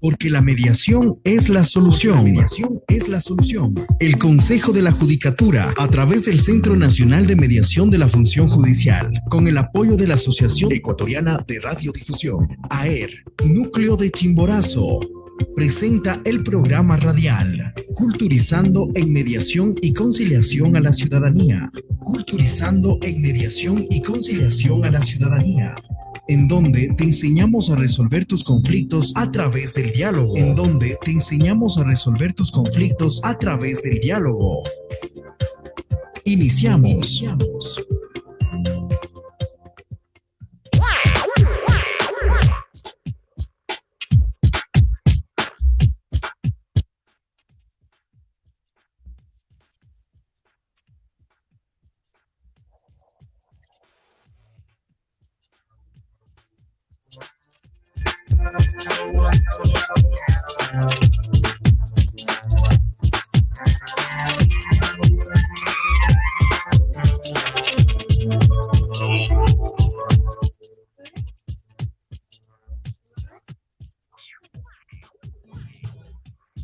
Porque la mediación es la solución. La mediación es la solución. El Consejo de la Judicatura, a través del Centro Nacional de Mediación de la Función Judicial, con el apoyo de la Asociación Ecuatoriana de Radiodifusión, AER, Núcleo de Chimborazo, presenta el programa radial Culturizando en Mediación y Conciliación a la Ciudadanía. Culturizando en Mediación y Conciliación a la Ciudadanía, en donde te enseñamos a resolver tus conflictos a través del diálogo. En donde te enseñamos a resolver tus conflictos a través del diálogo. Iniciamos.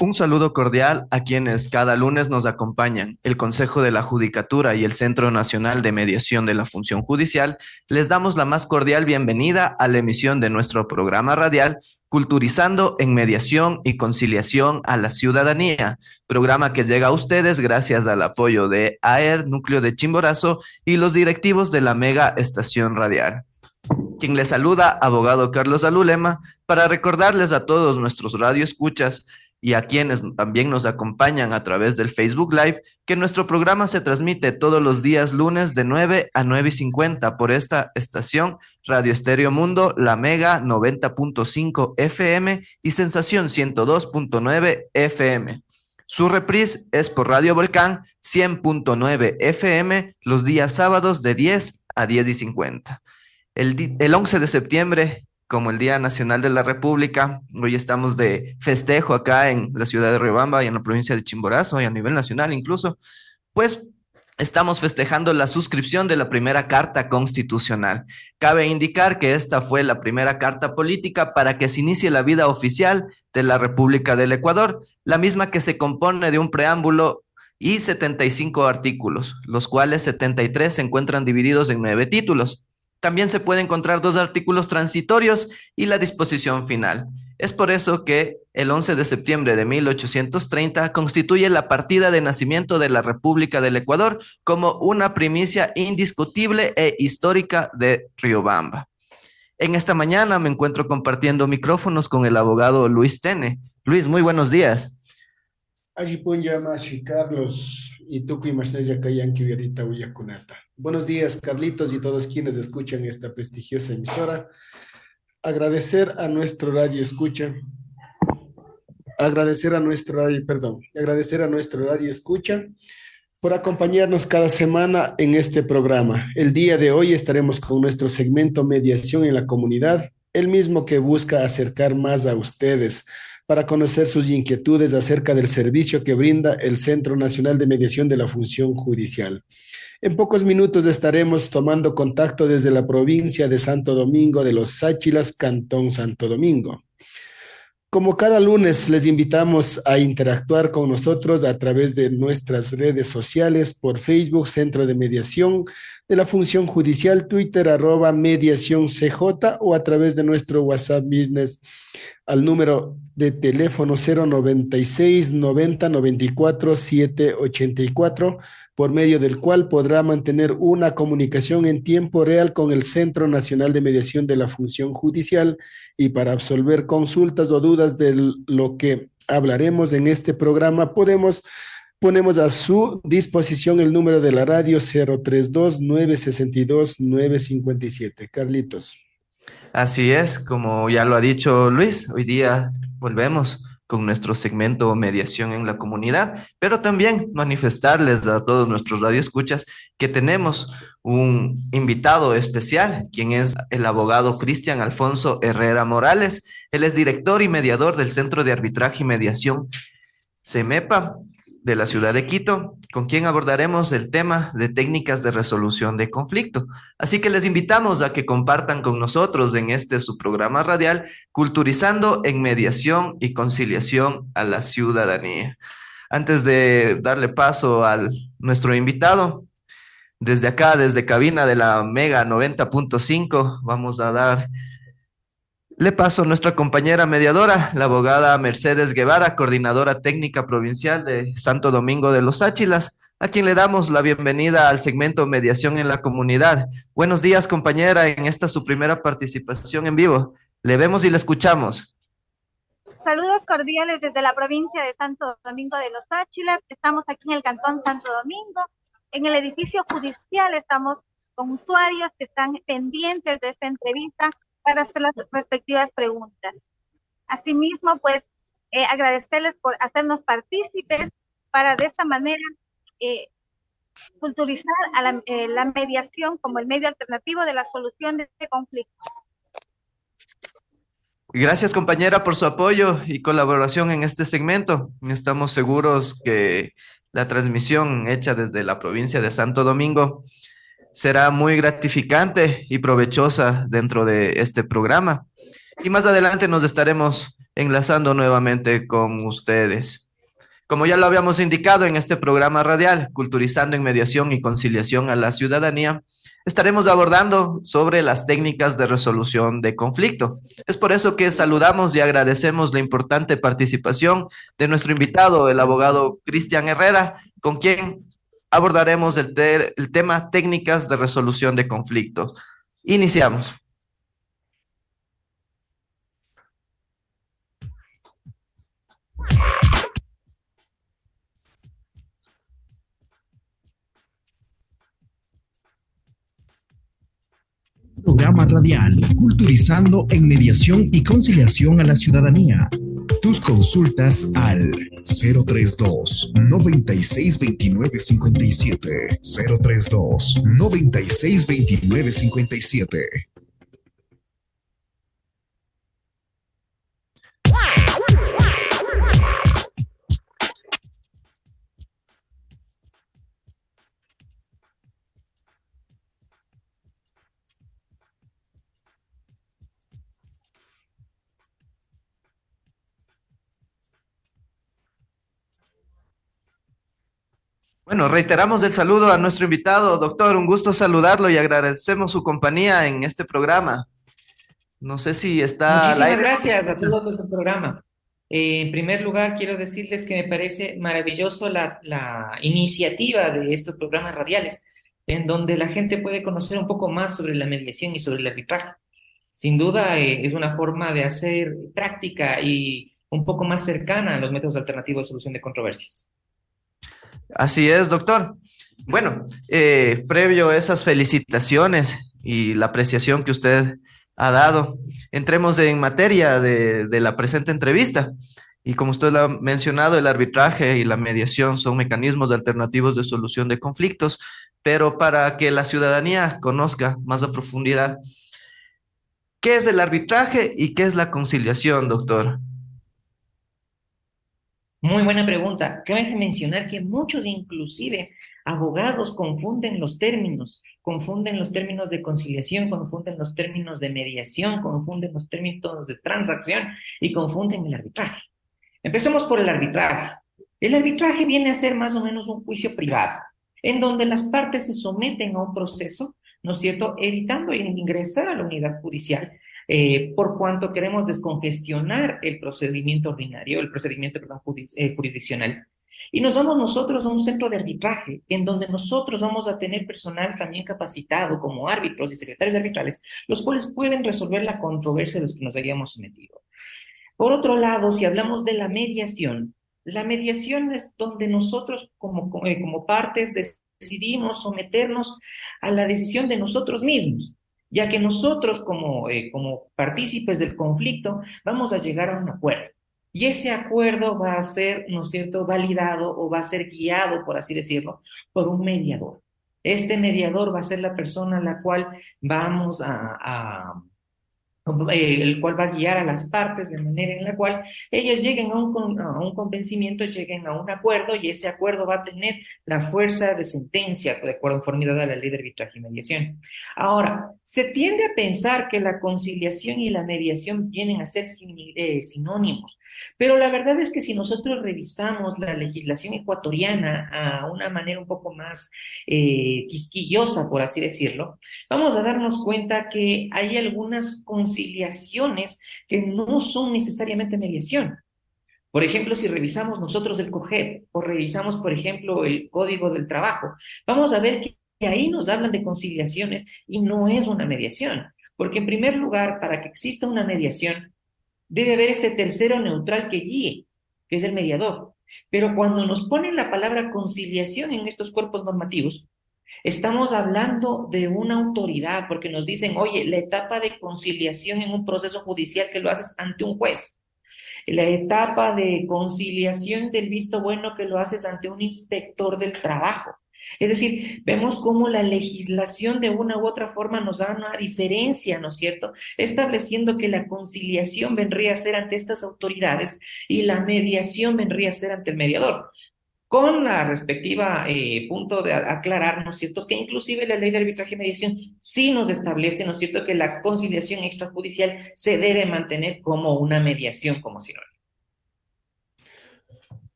Un saludo cordial a quienes cada lunes nos acompañan. El Consejo de la Judicatura y el Centro Nacional de Mediación de la Función Judicial les damos la más cordial bienvenida a la emisión de nuestro programa radial Culturizando en Mediación y Conciliación a la Ciudadanía, programa que llega a ustedes gracias al apoyo de AER, Núcleo de Chimborazo y los directivos de la Mega Estación Radial. Quien les saluda, abogado Carlos Alulema, para recordarles a todos nuestros radioescuchas y a quienes también nos acompañan a través del Facebook Live, que nuestro programa se transmite todos los días lunes de 9 a 9:50 por esta estación Radio Estéreo Mundo, La Mega 90.5 FM y Sensación 102.9 FM. Su reprise es por Radio Volcán 100.9 FM los días sábados de 10 a 10:50. El 11 de septiembre, como el Día Nacional de la República, hoy estamos de festejo acá en la ciudad de Riobamba y en la provincia de Chimborazo y a nivel nacional incluso, pues estamos festejando la suscripción de la primera Carta Constitucional. Cabe indicar que esta fue la primera carta política para que se inicie la vida oficial de la República del Ecuador, la misma que se compone de un preámbulo y 75 artículos, los cuales 73 se encuentran divididos en 9 títulos. También se pueden encontrar 2 artículos transitorios y la disposición final. Es por eso que el 11 de septiembre de 1830 constituye la partida de nacimiento de la República del Ecuador como una primicia indiscutible e histórica de Riobamba. En esta mañana me encuentro compartiendo micrófonos con el abogado Luis Tene. Luis, muy buenos días. Mashi Carlos y tú Kunata. Buenos días, Carlitos, y todos quienes escuchan esta prestigiosa emisora. Agradecer a nuestro radio escucha. Agradecer a nuestro radio escucha por acompañarnos cada semana en este programa. El día de hoy estaremos con nuestro segmento Mediación en la Comunidad, el mismo que busca acercar más a ustedes para conocer sus inquietudes acerca del servicio que brinda el Centro Nacional de Mediación de la Función Judicial. En pocos minutos estaremos tomando contacto desde la provincia de Santo Domingo de los Sáchilas, Cantón Santo Domingo. Como cada lunes, les invitamos a interactuar con nosotros a través de nuestras redes sociales por Facebook, Centro de Mediación de la Función Judicial, Twitter, @mediacioncj, o a través de nuestro WhatsApp Business al número de teléfono 096 90 94 784, por medio del cual podrá mantener una comunicación en tiempo real con el Centro Nacional de Mediación de la Función Judicial, y para absolver consultas o dudas de lo que hablaremos en este programa, ponemos a su disposición el número de la radio 032-962-957. Carlitos. Así es, como ya lo ha dicho Luis, hoy día volvemos con nuestro segmento Mediación en la Comunidad, pero también manifestarles a todos nuestros radioescuchas que tenemos un invitado especial, quien es el abogado Cristian Alfonso Herrera Morales. Él es director y mediador del Centro de Arbitraje y Mediación CEMEPA. de la ciudad de Quito, con quien abordaremos el tema de técnicas de resolución de conflicto. Así que les invitamos a que compartan con nosotros en este su programa radial, Culturizando en Mediación y Conciliación a la Ciudadanía. Antes de darle paso a nuestro invitado, desde acá, desde cabina de la Mega 90.5, vamos a dar le paso a nuestra compañera mediadora, la abogada Mercedes Guevara, coordinadora técnica provincial de Santo Domingo de los Áchilas, a quien le damos la bienvenida al segmento Mediación en la Comunidad. Buenos días, compañera, en esta su primera participación en vivo. Le vemos y le escuchamos. Saludos cordiales desde la provincia de Santo Domingo de los Áchilas. Estamos aquí en el Cantón Santo Domingo. En el edificio judicial estamos con usuarios que están pendientes de esta entrevista para hacer las respectivas preguntas. Asimismo, pues, agradecerles por hacernos partícipes para de esta manera culturizar a la mediación como el medio alternativo de la solución de conflictos. Gracias, compañera, por su apoyo y colaboración en este segmento. Estamos seguros que la transmisión hecha desde la provincia de Santo Domingo será muy gratificante y provechosa dentro de este programa. Y más adelante nos estaremos enlazando nuevamente con ustedes. Como ya lo habíamos indicado en este programa radial, Culturizando en Mediación y Conciliación a la Ciudadanía, estaremos abordando sobre las técnicas de resolución de conflicto. Es por eso que saludamos y agradecemos la importante participación de nuestro invitado, el abogado Cristian Herrera, con quien abordaremos el tema técnicas de resolución de conflictos. Iniciamos. Programa radial, Culturizando en Mediación y Conciliación a la Ciudadanía. Tus consultas al 032 96 29 57 032 96 29 57. Bueno, reiteramos el saludo a nuestro invitado, doctor. Un gusto saludarlo y agradecemos su compañía en este programa. No sé si está al aire. Muchísimas gracias a todos por el programa. En primer lugar, quiero decirles que me parece maravilloso la iniciativa de estos programas radiales, en donde la gente puede conocer un poco más sobre la mediación y sobre el arbitraje. Sin duda, es una forma de hacer práctica y un poco más cercana a los métodos alternativos de solución de controversias. Así es, doctor. Bueno, previo a esas felicitaciones y la apreciación que usted ha dado, entremos en materia de la presente entrevista. Y como usted lo ha mencionado, el arbitraje y la mediación son mecanismos alternativos de solución de conflictos, pero para que la ciudadanía conozca más a profundidad, ¿qué es el arbitraje y qué es la conciliación, doctor? Muy buena pregunta. Cabe mencionar que muchos, inclusive abogados, confunden los términos de conciliación, confunden los términos de mediación, confunden los términos de transacción y confunden el arbitraje. Empecemos por el arbitraje. El arbitraje viene a ser más o menos un juicio privado, en donde las partes se someten a un proceso, ¿no es cierto?, evitando ingresar a la unidad judicial, por cuanto queremos descongestionar el procedimiento ordinario, el procedimiento, perdón, jurisdiccional. Y nos vamos nosotros a un centro de arbitraje, en donde nosotros vamos a tener personal también capacitado como árbitros y secretarios arbitrales, los cuales pueden resolver la controversia de los que nos hayamos sometido. Por otro lado, si hablamos de la mediación es donde nosotros como partes decidimos someternos a la decisión de nosotros mismos, ya que nosotros como partícipes del conflicto vamos a llegar a un acuerdo. Y ese acuerdo va a ser, ¿no es cierto?, validado o va a ser guiado, por así decirlo, por un mediador. Este mediador va a ser la persona a la cual vamos a el cual va a guiar a las partes de manera en la cual ellas lleguen a un convencimiento, lleguen a un acuerdo, y ese acuerdo va a tener la fuerza de sentencia de conformidad a la ley de arbitraje y mediación. Ahora, se tiende a pensar que la conciliación y la mediación vienen a ser sinónimos, pero la verdad es que si nosotros revisamos la legislación ecuatoriana a una manera un poco más quisquillosa, por así decirlo, vamos a darnos cuenta que hay algunas conciliaciones que no son necesariamente mediación. Por ejemplo, si revisamos nosotros el COGEP o revisamos, por ejemplo, el Código del Trabajo, vamos a ver que ahí nos hablan de conciliaciones y no es una mediación. Porque en primer lugar, para que exista una mediación, debe haber este tercero neutral que guíe, que es el mediador. Pero cuando nos ponen la palabra conciliación en estos cuerpos normativos, estamos hablando de una autoridad, porque nos dicen, oye, la etapa de conciliación en un proceso judicial que lo haces ante un juez, la etapa de conciliación del visto bueno que lo haces ante un inspector del trabajo. Es decir, vemos cómo la legislación de una u otra forma nos da una diferencia, ¿no es cierto? Estableciendo que la conciliación vendría a ser ante estas autoridades y la mediación vendría a ser ante el mediador. Con la respectiva punto de aclarar, ¿no es cierto?, que inclusive la ley de arbitraje y mediación sí nos establece, ¿no es cierto?, que la conciliación extrajudicial se debe mantener como una mediación como sinónimo.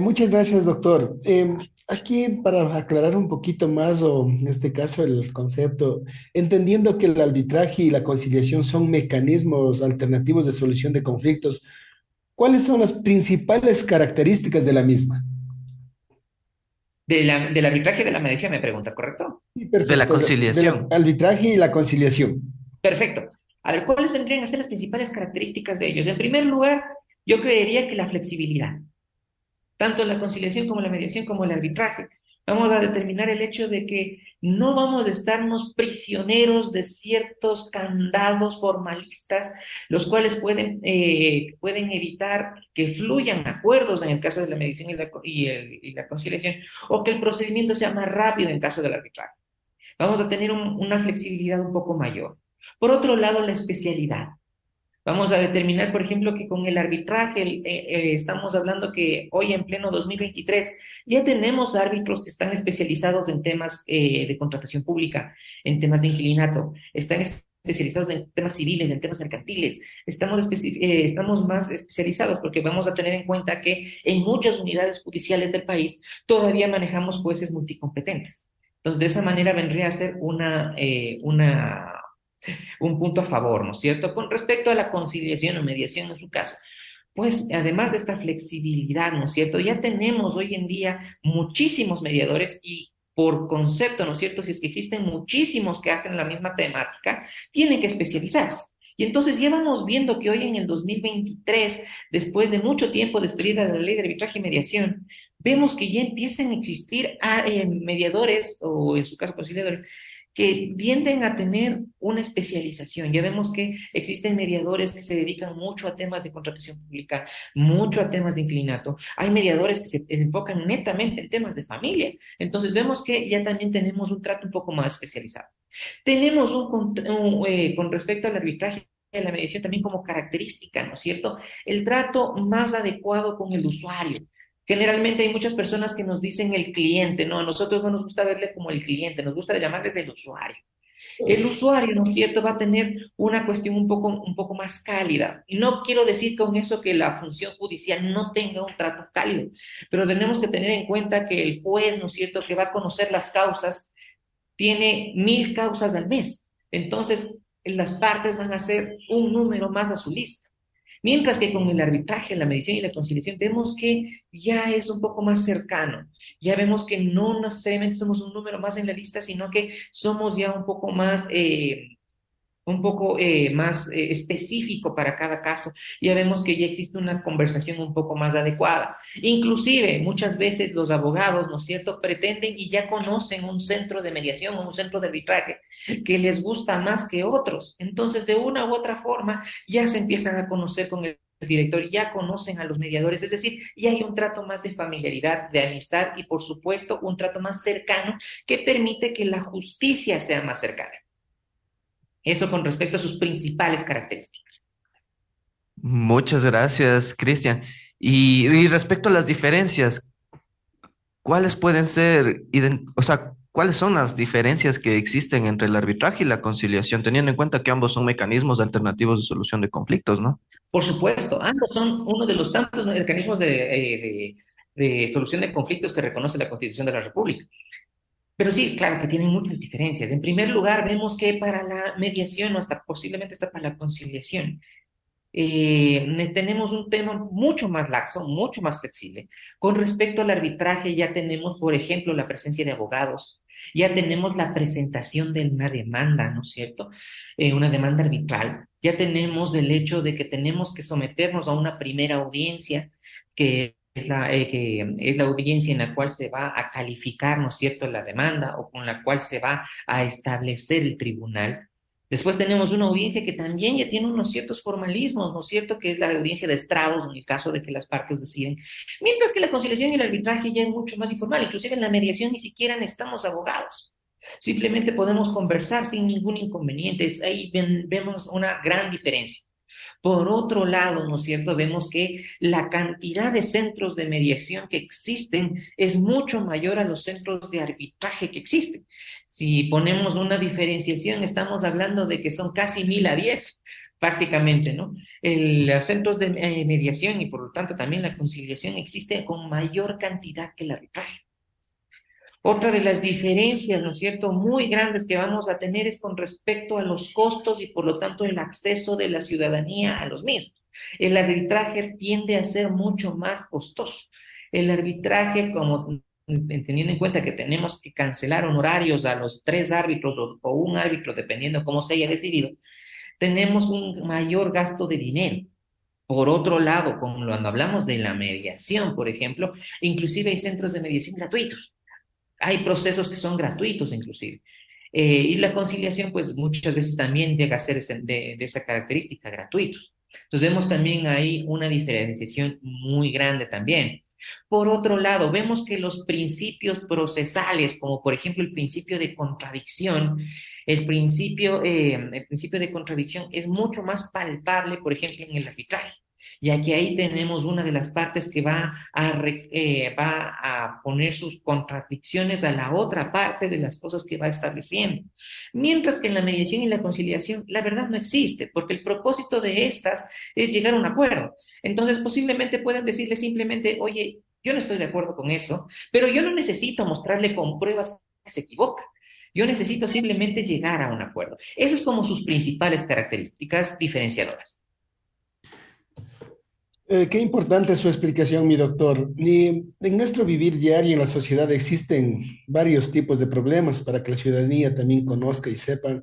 Muchas gracias, doctor. Aquí para aclarar un poquito más, o en este caso el concepto, entendiendo que el arbitraje y la conciliación son mecanismos alternativos de solución de conflictos, ¿cuáles son las principales características de la misma? Del arbitraje y de la mediación me pregunta, ¿correcto? Sí, De la perfecto, del conciliación. arbitraje y la conciliación. Perfecto. A ver, ¿cuáles vendrían a ser las principales características de ellos? En primer lugar, yo creería que la flexibilidad, tanto la conciliación como la mediación como el arbitraje. Vamos a determinar el hecho de que no vamos a estarnos prisioneros de ciertos candados formalistas, los cuales pueden evitar que fluyan acuerdos en el caso de la mediación y la conciliación, o que el procedimiento sea más rápido en caso del arbitraje. Vamos a tener una flexibilidad un poco mayor. Por otro lado, la especialidad. Vamos a determinar, por ejemplo, que con el arbitraje estamos hablando que hoy en pleno 2023 ya tenemos árbitros que están especializados en temas de contratación pública, en temas de inquilinato, están especializados en temas civiles, en temas mercantiles. Estamos más especializados porque vamos a tener en cuenta que en muchas unidades judiciales del país todavía manejamos jueces multicompetentes. Entonces, de esa manera vendría a ser un punto a favor, ¿no es cierto? Con respecto a la conciliación o mediación en su caso, pues además de esta flexibilidad, ¿no es cierto? Ya tenemos hoy en día muchísimos mediadores y por concepto, ¿no es cierto? Si es que existen muchísimos que hacen la misma temática, tienen que especializarse. Y entonces ya vamos viendo que hoy en el 2023, después de mucho tiempo de expedida de la ley de arbitraje y mediación, vemos que ya empiezan a existir mediadores, o en su caso conciliadores, que tienden a tener una especialización. Ya vemos que existen mediadores que se dedican mucho a temas de contratación pública, mucho a temas de inclinato. Hay mediadores que se enfocan netamente en temas de familia. Entonces vemos que ya también tenemos un trato un poco más especializado. Tenemos con respecto al arbitraje y a la mediación también como característica, ¿no es cierto?, el trato más adecuado con el usuario. Generalmente hay muchas personas que nos dicen el cliente, ¿no? A nosotros no nos gusta verle como el cliente, nos gusta llamarles el usuario. El usuario, ¿no es cierto?, va a tener una cuestión un poco más cálida. No quiero decir con eso que la función judicial no tenga un trato cálido, pero tenemos que tener en cuenta que el juez, ¿no es cierto?, que va a conocer las causas, tiene 1000 causas al mes. Entonces, las partes van a ser un número más a su lista. Mientras que con el arbitraje, la mediación y la conciliación vemos que ya es un poco más cercano. Ya vemos que no necesariamente somos un número más en la lista, sino que somos ya un poco más específico para cada caso. Ya vemos que ya existe una conversación un poco más adecuada. Inclusive, muchas veces los abogados, ¿no es cierto?, pretenden y ya conocen un centro de mediación o un centro de arbitraje que les gusta más que otros. Entonces, de una u otra forma, ya se empiezan a conocer con el director, ya conocen a los mediadores, es decir, ya hay un trato más de familiaridad, de amistad y, por supuesto, un trato más cercano que permite que la justicia sea más cercana. Eso con respecto a sus principales características. Muchas gracias, Cristian. Y respecto a las diferencias, ¿cuáles pueden ser, o sea, cuáles son las diferencias que existen entre el arbitraje y la conciliación, teniendo en cuenta que ambos son mecanismos alternativos de solución de conflictos, ¿no? Por supuesto, ambos son uno de los tantos mecanismos de solución de conflictos que reconoce la Constitución de la República. Pero sí, claro que tienen muchas diferencias. En primer lugar, vemos que para la mediación o hasta posiblemente hasta para la conciliación, tenemos un tema mucho más laxo, mucho más flexible. Con respecto al arbitraje, ya tenemos, por ejemplo, la presencia de abogados, ya tenemos la presentación de una demanda, ¿no es cierto? Una demanda arbitral. Ya tenemos el hecho de que tenemos que someternos a una primera audiencia, que es la audiencia en la cual se va a calificar, ¿no es cierto?, la demanda o con la cual se va a establecer el tribunal. Después tenemos una audiencia que también ya tiene unos ciertos formalismos, ¿no es cierto?, que es la audiencia de estrados en el caso de que las partes deciden. Mientras que la conciliación y el arbitraje ya es mucho más informal, inclusive en la mediación ni siquiera necesitamos abogados. Simplemente podemos conversar sin ningún inconveniente. Ahí vemos una gran diferencia. Por otro lado, ¿no es cierto? Vemos que la cantidad de centros de mediación que existen es mucho mayor a los centros de arbitraje que existen. Si ponemos una diferenciación, estamos hablando de que son casi 1000 a 10, prácticamente, ¿no? Los centros de mediación y por lo tanto también la conciliación existe con mayor cantidad que el arbitraje. Otra de las diferencias, ¿no es cierto?, muy grandes que vamos a tener es con respecto a los costos y por lo tanto el acceso de la ciudadanía a los mismos. El arbitraje tiende a ser mucho más costoso. El arbitraje, como teniendo en cuenta que tenemos que cancelar honorarios a los 3 árbitros o un árbitro, dependiendo cómo se haya decidido, tenemos un mayor gasto de dinero. Por otro lado, cuando hablamos de la mediación, por ejemplo, inclusive hay centros de mediación gratuitos. Hay procesos que son gratuitos inclusive. Y la conciliación, pues muchas veces también llega a ser de esa característica, gratuitos. Entonces vemos también ahí una diferenciación muy grande también. Por otro lado, vemos que los principios procesales, como por ejemplo el principio de contradicción, el principio de contradicción es mucho más palpable, por ejemplo, en el arbitraje, ya que ahí tenemos una de las partes que va a poner sus contradicciones a la otra parte de las cosas que va estableciendo. Mientras que en la mediación y la conciliación, la verdad no existe, porque el propósito de estas es llegar a un acuerdo. Entonces, posiblemente puedan decirle simplemente, oye, yo no estoy de acuerdo con eso, pero yo no necesito mostrarle con pruebas que se equivoca. Yo necesito simplemente llegar a un acuerdo. Esas son como sus principales características diferenciadoras. Qué importante su explicación, mi doctor. Y en nuestro vivir diario en la sociedad existen varios tipos de problemas para que la ciudadanía también conozca y sepa.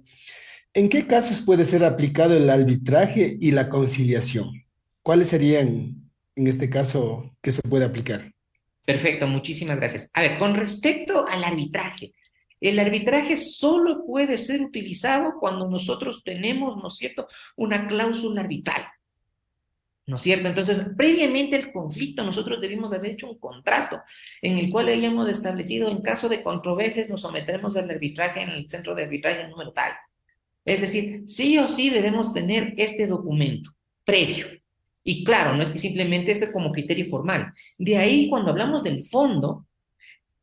¿En qué casos puede ser aplicado el arbitraje y la conciliación? ¿Cuáles serían, en este caso, que se puede aplicar? Perfecto, muchísimas gracias. A ver, con respecto al arbitraje, el arbitraje solo puede ser utilizado cuando nosotros tenemos, ¿no es cierto?, una cláusula arbitral. ¿No es cierto? Entonces, previamente al conflicto, nosotros debimos haber hecho un contrato en el cual hayamos establecido, en caso de controversias, nos sometemos al arbitraje en el centro de arbitraje número tal. Es decir, sí o sí debemos tener este documento previo. Y claro, no es que simplemente esté como criterio formal. De ahí, cuando hablamos del fondo,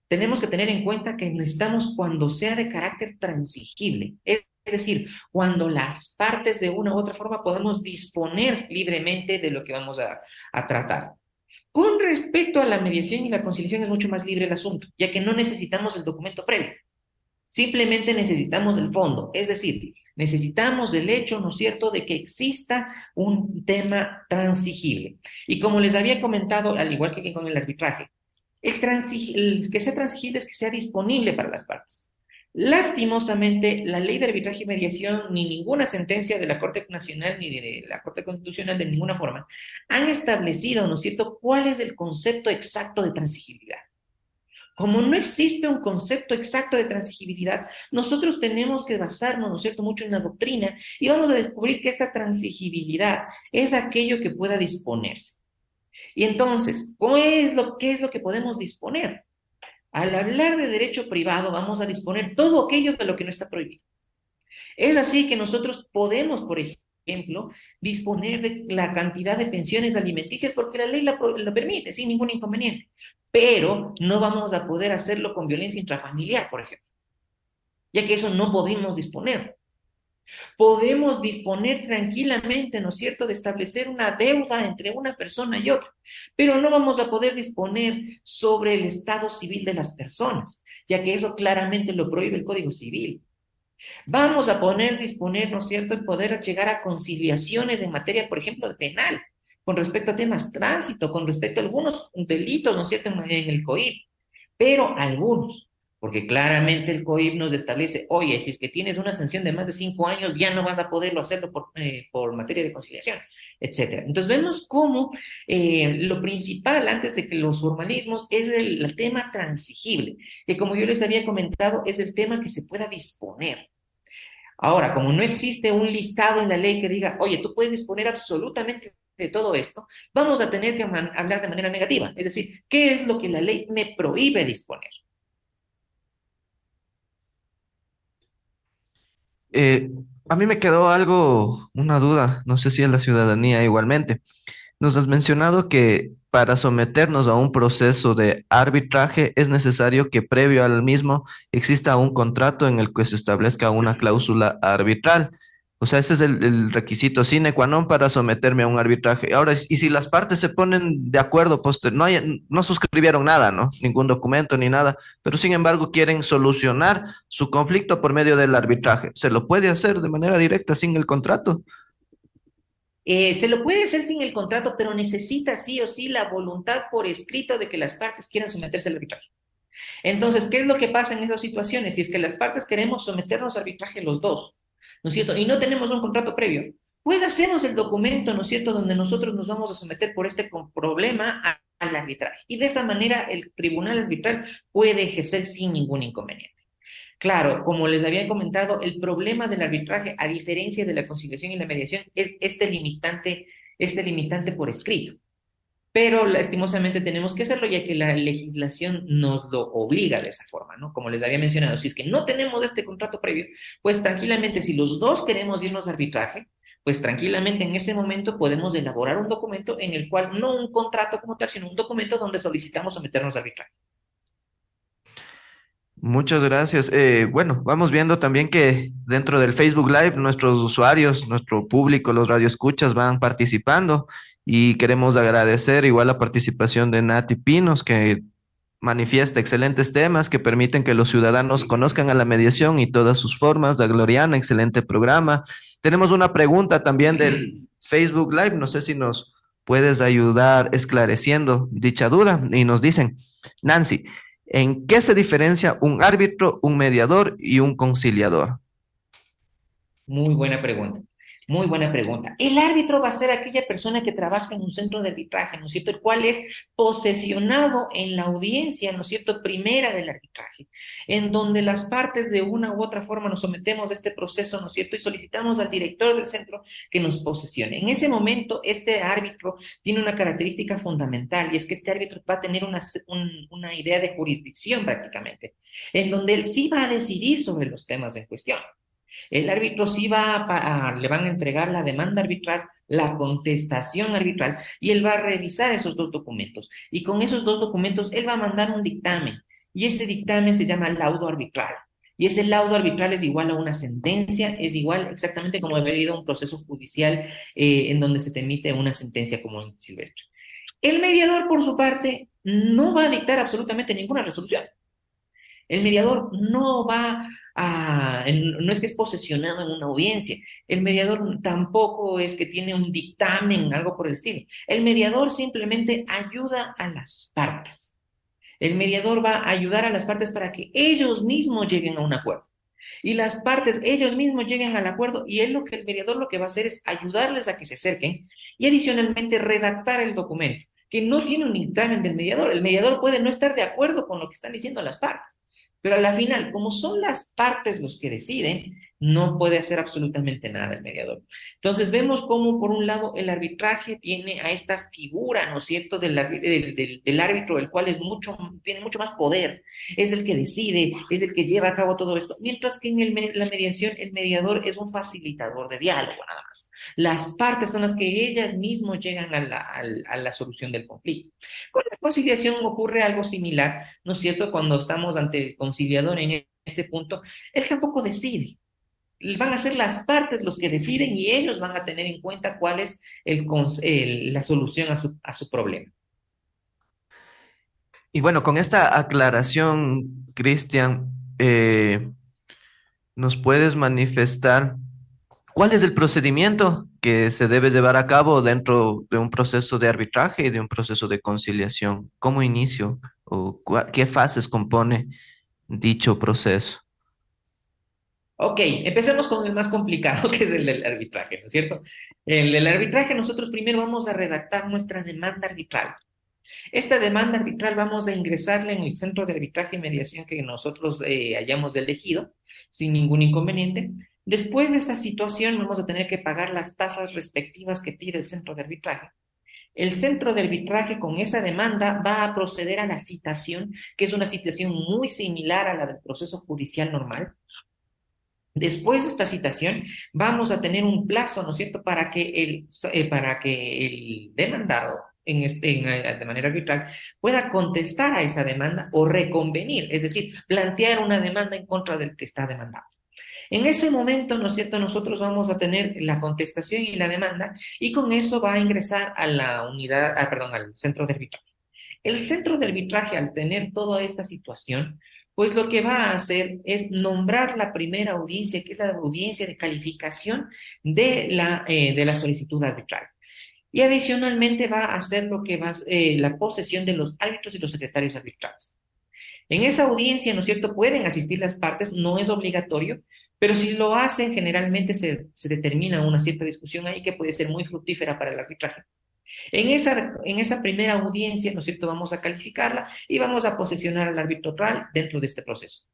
tenemos que tener en cuenta que necesitamos cuando sea de carácter transigible. Es decir, cuando las partes de una u otra forma podemos disponer libremente de lo que vamos a tratar. Con respecto a la mediación y la conciliación es mucho más libre el asunto, ya que no necesitamos el documento previo. Simplemente necesitamos el fondo, es decir, necesitamos el hecho, ¿no es cierto?, de que exista un tema transigible. Y como les había comentado, al igual que con el arbitraje, el que sea transigible es que sea disponible para las partes. Lastimosamente, la ley de arbitraje y mediación, ni ninguna sentencia de la Corte Nacional ni de la Corte Constitucional de ninguna forma, han establecido, ¿no es cierto?, cuál es el concepto exacto de transigibilidad. Como no existe un concepto exacto de transigibilidad, nosotros tenemos que basarnos, ¿no es cierto?, mucho en la doctrina y vamos a descubrir que esta transigibilidad es aquello que pueda disponerse. Y entonces, ¿qué es lo que podemos disponer? Al hablar de derecho privado, vamos a disponer todo aquello de lo que no está prohibido. Es así que nosotros podemos, por ejemplo, disponer de la cantidad de pensiones alimenticias porque la ley lo permite, sin ningún inconveniente. Pero no vamos a poder hacerlo con violencia intrafamiliar, por ejemplo, ya que eso no podemos disponer. Podemos disponer tranquilamente, ¿no es cierto?, de establecer una deuda entre una persona y otra, pero no vamos a poder disponer sobre el estado civil de las personas, ya que eso claramente lo prohíbe el Código Civil. Vamos a disponer, ¿no es cierto?, en poder llegar a conciliaciones en materia, por ejemplo, de penal, con respecto a temas tránsito, con respecto a algunos delitos, ¿no es cierto?, en el COIP, pero algunos, porque claramente el COIP nos establece, oye, si es que tienes una sanción de más de 5 años, ya no vas a poderlo hacerlo por materia de conciliación, etcétera. Entonces vemos cómo lo principal antes de que los formalismos es el tema transigible, que como yo les había comentado, es el tema que se pueda disponer. Ahora, como no existe un listado en la ley que diga, oye, tú puedes disponer absolutamente de todo esto, vamos a tener que hablar de manera negativa. Es decir, ¿qué es lo que la ley me prohíbe disponer? Eh, a mí me quedó una duda, no sé si es la ciudadanía igualmente. Nos has mencionado que para someternos a un proceso de arbitraje es necesario que previo al mismo exista un contrato en el que se establezca una cláusula arbitral. O sea, ese es el requisito sine qua non para someterme a un arbitraje. Ahora, y si las partes se ponen de acuerdo, no suscribieron nada, ¿no? Ningún documento ni nada, pero sin embargo quieren solucionar su conflicto por medio del arbitraje. ¿Se lo puede hacer de manera directa sin el contrato? Se lo puede hacer sin el contrato, pero necesita sí o sí la voluntad por escrito de que las partes quieran someterse al arbitraje. Entonces, ¿qué es lo que pasa en esas situaciones? Si es que las partes queremos someternos al arbitraje los dos, ¿no es cierto? Y no tenemos un contrato previo, pues hacemos el documento, ¿no es cierto?, donde nosotros nos vamos a someter por este problema al arbitraje. Y de esa manera el tribunal arbitral puede ejercer sin ningún inconveniente. Claro, como les había comentado, el problema del arbitraje, a diferencia de la conciliación y la mediación, es este limitante por escrito. Pero lastimosamente tenemos que hacerlo ya que la legislación nos lo obliga de esa forma, ¿no? Como les había mencionado, si es que no tenemos este contrato previo, pues tranquilamente, si los dos queremos irnos a arbitraje, pues tranquilamente en ese momento podemos elaborar un documento en el cual, no un contrato como tal, sino un documento donde solicitamos someternos a arbitraje. Muchas gracias. Bueno, vamos viendo también que dentro del Facebook Live nuestros usuarios, nuestro público, los radioescuchas van participando y queremos agradecer igual la participación de Nati Pinos, que manifiesta excelentes temas que permiten que los ciudadanos conozcan a la mediación y todas sus formas. Da Gloriana, excelente programa. Tenemos una pregunta también del Facebook Live, no sé si nos puedes ayudar esclareciendo dicha duda y nos dicen, Nancy, ¿en qué se diferencia un árbitro, un mediador y un conciliador? Muy buena pregunta. Muy buena pregunta. El árbitro va a ser aquella persona que trabaja en un centro de arbitraje, ¿no es cierto? El cual es posesionado en la audiencia, ¿no es cierto?, primera del arbitraje, en donde las partes de una u otra forma nos sometemos a este proceso, ¿no es cierto?, y solicitamos al director del centro que nos posesione. En ese momento, este árbitro tiene una característica fundamental y es que este árbitro va a tener una idea de jurisdicción prácticamente, en donde él sí va a decidir sobre los temas en cuestión. El árbitro sí le van a entregar la demanda arbitral, la contestación arbitral, y él va a revisar esos dos documentos. Y con esos dos documentos, él va a mandar un dictamen, y ese dictamen se llama laudo arbitral. Y ese laudo arbitral es igual a una sentencia, es igual exactamente como haber ido a un proceso judicial en donde se te emite una sentencia como en Silvestre. El mediador, por su parte, no va a dictar absolutamente ninguna resolución. El mediador no es que es posesionado en una audiencia. El mediador tampoco es que tiene un dictamen, algo por el estilo. El mediador simplemente ayuda a las partes. El mediador va a ayudar a las partes para que ellos mismos lleguen a un acuerdo. Y las partes, ellos mismos lleguen al acuerdo, y el mediador lo que va a hacer es ayudarles a que se acerquen y adicionalmente redactar el documento, que no tiene un dictamen del mediador. El mediador puede no estar de acuerdo con lo que están diciendo las partes, Pero a la final, como son las partes los que deciden, no puede hacer absolutamente nada el mediador. Entonces vemos cómo, por un lado, el arbitraje tiene a esta figura, ¿no es cierto?, del árbitro, el cual tiene mucho más poder, es el que decide, es el que lleva a cabo todo esto, mientras que en la mediación el mediador es un facilitador de diálogo, nada más. Las partes son las que ellas mismas llegan a la solución del conflicto. Con la conciliación ocurre algo similar, ¿no es cierto?, cuando estamos ante el conciliador en ese punto, él tampoco decide. Van a ser las partes los que deciden y ellos van a tener en cuenta cuál es la solución a su problema. Y bueno, con esta aclaración, Cristian, ¿nos puedes manifestar cuál es el procedimiento que se debe llevar a cabo dentro de un proceso de arbitraje y de un proceso de conciliación? ¿Cómo inicio o qué fases compone dicho proceso? Ok, empecemos con el más complicado, que es el del arbitraje, ¿no es cierto? El del arbitraje, nosotros primero vamos a redactar nuestra demanda arbitral. Esta demanda arbitral vamos a ingresarla en el centro de arbitraje y mediación que nosotros hayamos elegido, sin ningún inconveniente. Después de esta situación, vamos a tener que pagar las tasas respectivas que pide el centro de arbitraje. El centro de arbitraje con esa demanda va a proceder a la citación, que es una citación muy similar a la del proceso judicial normal. Después de esta citación, vamos a tener un plazo, ¿no es cierto?, para que el demandado, de manera arbitral, pueda contestar a esa demanda o reconvenir, es decir, plantear una demanda en contra del que está demandado. En ese momento, ¿no es cierto?, nosotros vamos a tener la contestación y la demanda, y con eso va a ingresar a al centro de arbitraje. El centro de arbitraje, al tener toda esta situación, pues lo que va a hacer es nombrar la primera audiencia, que es la audiencia de calificación de la solicitud arbitral. Y adicionalmente va a hacer lo que va la posesión de los árbitros y los secretarios arbitrales. En esa audiencia, ¿no es cierto?, pueden asistir las partes, no es obligatorio, pero si lo hacen, generalmente se determina una cierta discusión ahí que puede ser muy fructífera para el arbitraje. En esa primera audiencia, ¿no es cierto?, vamos a calificarla y vamos a posesionar al árbitro oral dentro de este proceso.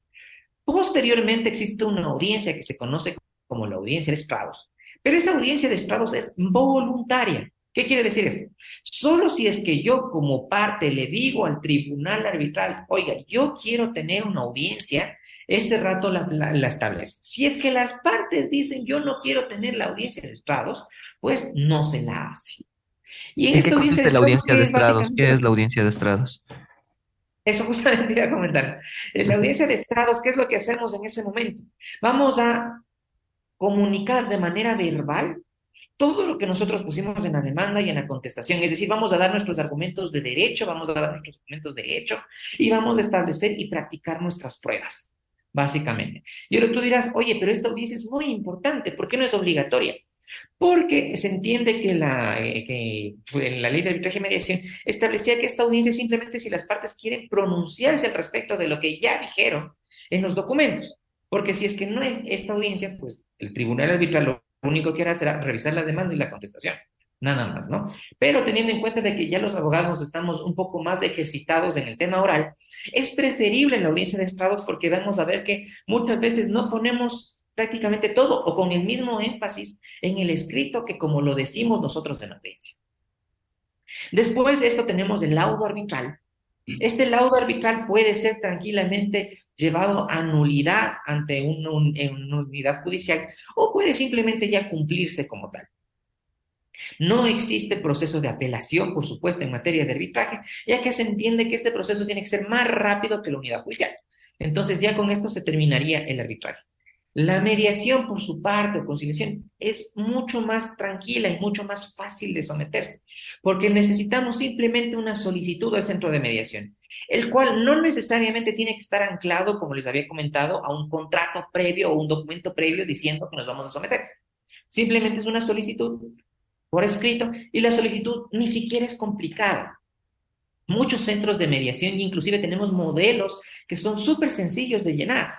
Posteriormente existe una audiencia que se conoce como la audiencia de estrados, pero esa audiencia de estrados es voluntaria. ¿Qué quiere decir esto? Solo si es que yo como parte le digo al tribunal arbitral, oiga, yo quiero tener una audiencia, ese rato la establece. Si es que las partes dicen yo no quiero tener la audiencia de estrados, pues no se la hace. Y en ¿En qué esta audiencia de consiste la estrados, audiencia que de es estrados? ¿Qué básicamente, es la audiencia de estrados? eso justamente iba a comentar. En la audiencia de estrados, ¿qué es lo que hacemos en ese momento? Vamos a comunicar de manera verbal todo lo que nosotros pusimos en la demanda y en la contestación. Es decir, vamos a dar nuestros argumentos de derecho, vamos a dar nuestros argumentos de hecho y vamos a establecer y practicar nuestras pruebas, básicamente. Y ahora tú dirás, oye, pero esta audiencia es muy importante, ¿por qué no es obligatoria? Porque se entiende que en la ley de arbitraje y mediación establecía que esta audiencia simplemente si las partes quieren pronunciarse al respecto de lo que ya dijeron en los documentos. Porque si es que no hay esta audiencia, pues el tribunal arbitral lo único que hará será revisar la demanda y la contestación. Nada más, ¿no? Pero teniendo en cuenta de que ya los abogados estamos un poco más ejercitados en el tema oral, es preferible la audiencia de estrados porque vamos a ver que muchas veces no ponemos prácticamente todo o con el mismo énfasis en el escrito que como lo decimos nosotros en la audiencia. Después de esto tenemos el laudo arbitral. Este laudo arbitral puede ser tranquilamente llevado a nulidad ante una unidad judicial o puede simplemente ya cumplirse como tal. No existe proceso de apelación, por supuesto, en materia de arbitraje, ya que se entiende que este proceso tiene que ser más rápido que la unidad judicial. Entonces ya con esto se terminaría el arbitraje. La mediación, por su parte, o conciliación, es mucho más tranquila y mucho más fácil de someterse, porque necesitamos simplemente una solicitud al centro de mediación, el cual no necesariamente tiene que estar anclado, como les había comentado, a un contrato previo o un documento previo diciendo que nos vamos a someter. Simplemente es una solicitud por escrito y la solicitud ni siquiera es complicada. Muchos centros de mediación, inclusive tenemos modelos que son súper sencillos de llenar,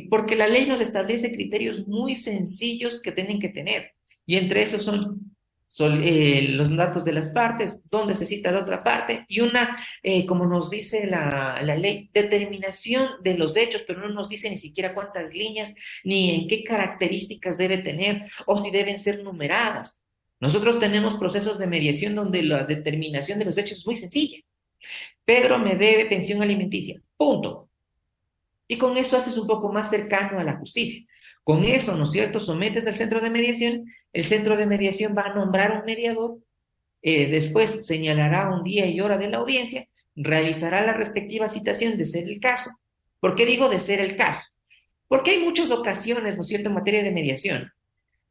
porque la ley nos establece criterios muy sencillos que tienen que tener, y entre esos son los datos de las partes, dónde se cita la otra parte y una, como nos dice la ley, determinación de los hechos, pero no nos dice ni siquiera cuántas líneas ni en qué características debe tener o si deben ser numeradas. Nosotros tenemos procesos de mediación donde la determinación de los hechos es muy sencilla. Pedro me debe pensión alimenticia, punto. Y con eso haces un poco más cercano a la justicia. Con eso, ¿no es cierto?, sometes al centro de mediación, el centro de mediación va a nombrar un mediador, después señalará un día y hora de la audiencia, realizará la respectiva citación de ser el caso. ¿Por qué digo de ser el caso? Porque hay muchas ocasiones, ¿no es cierto?, en materia de mediación,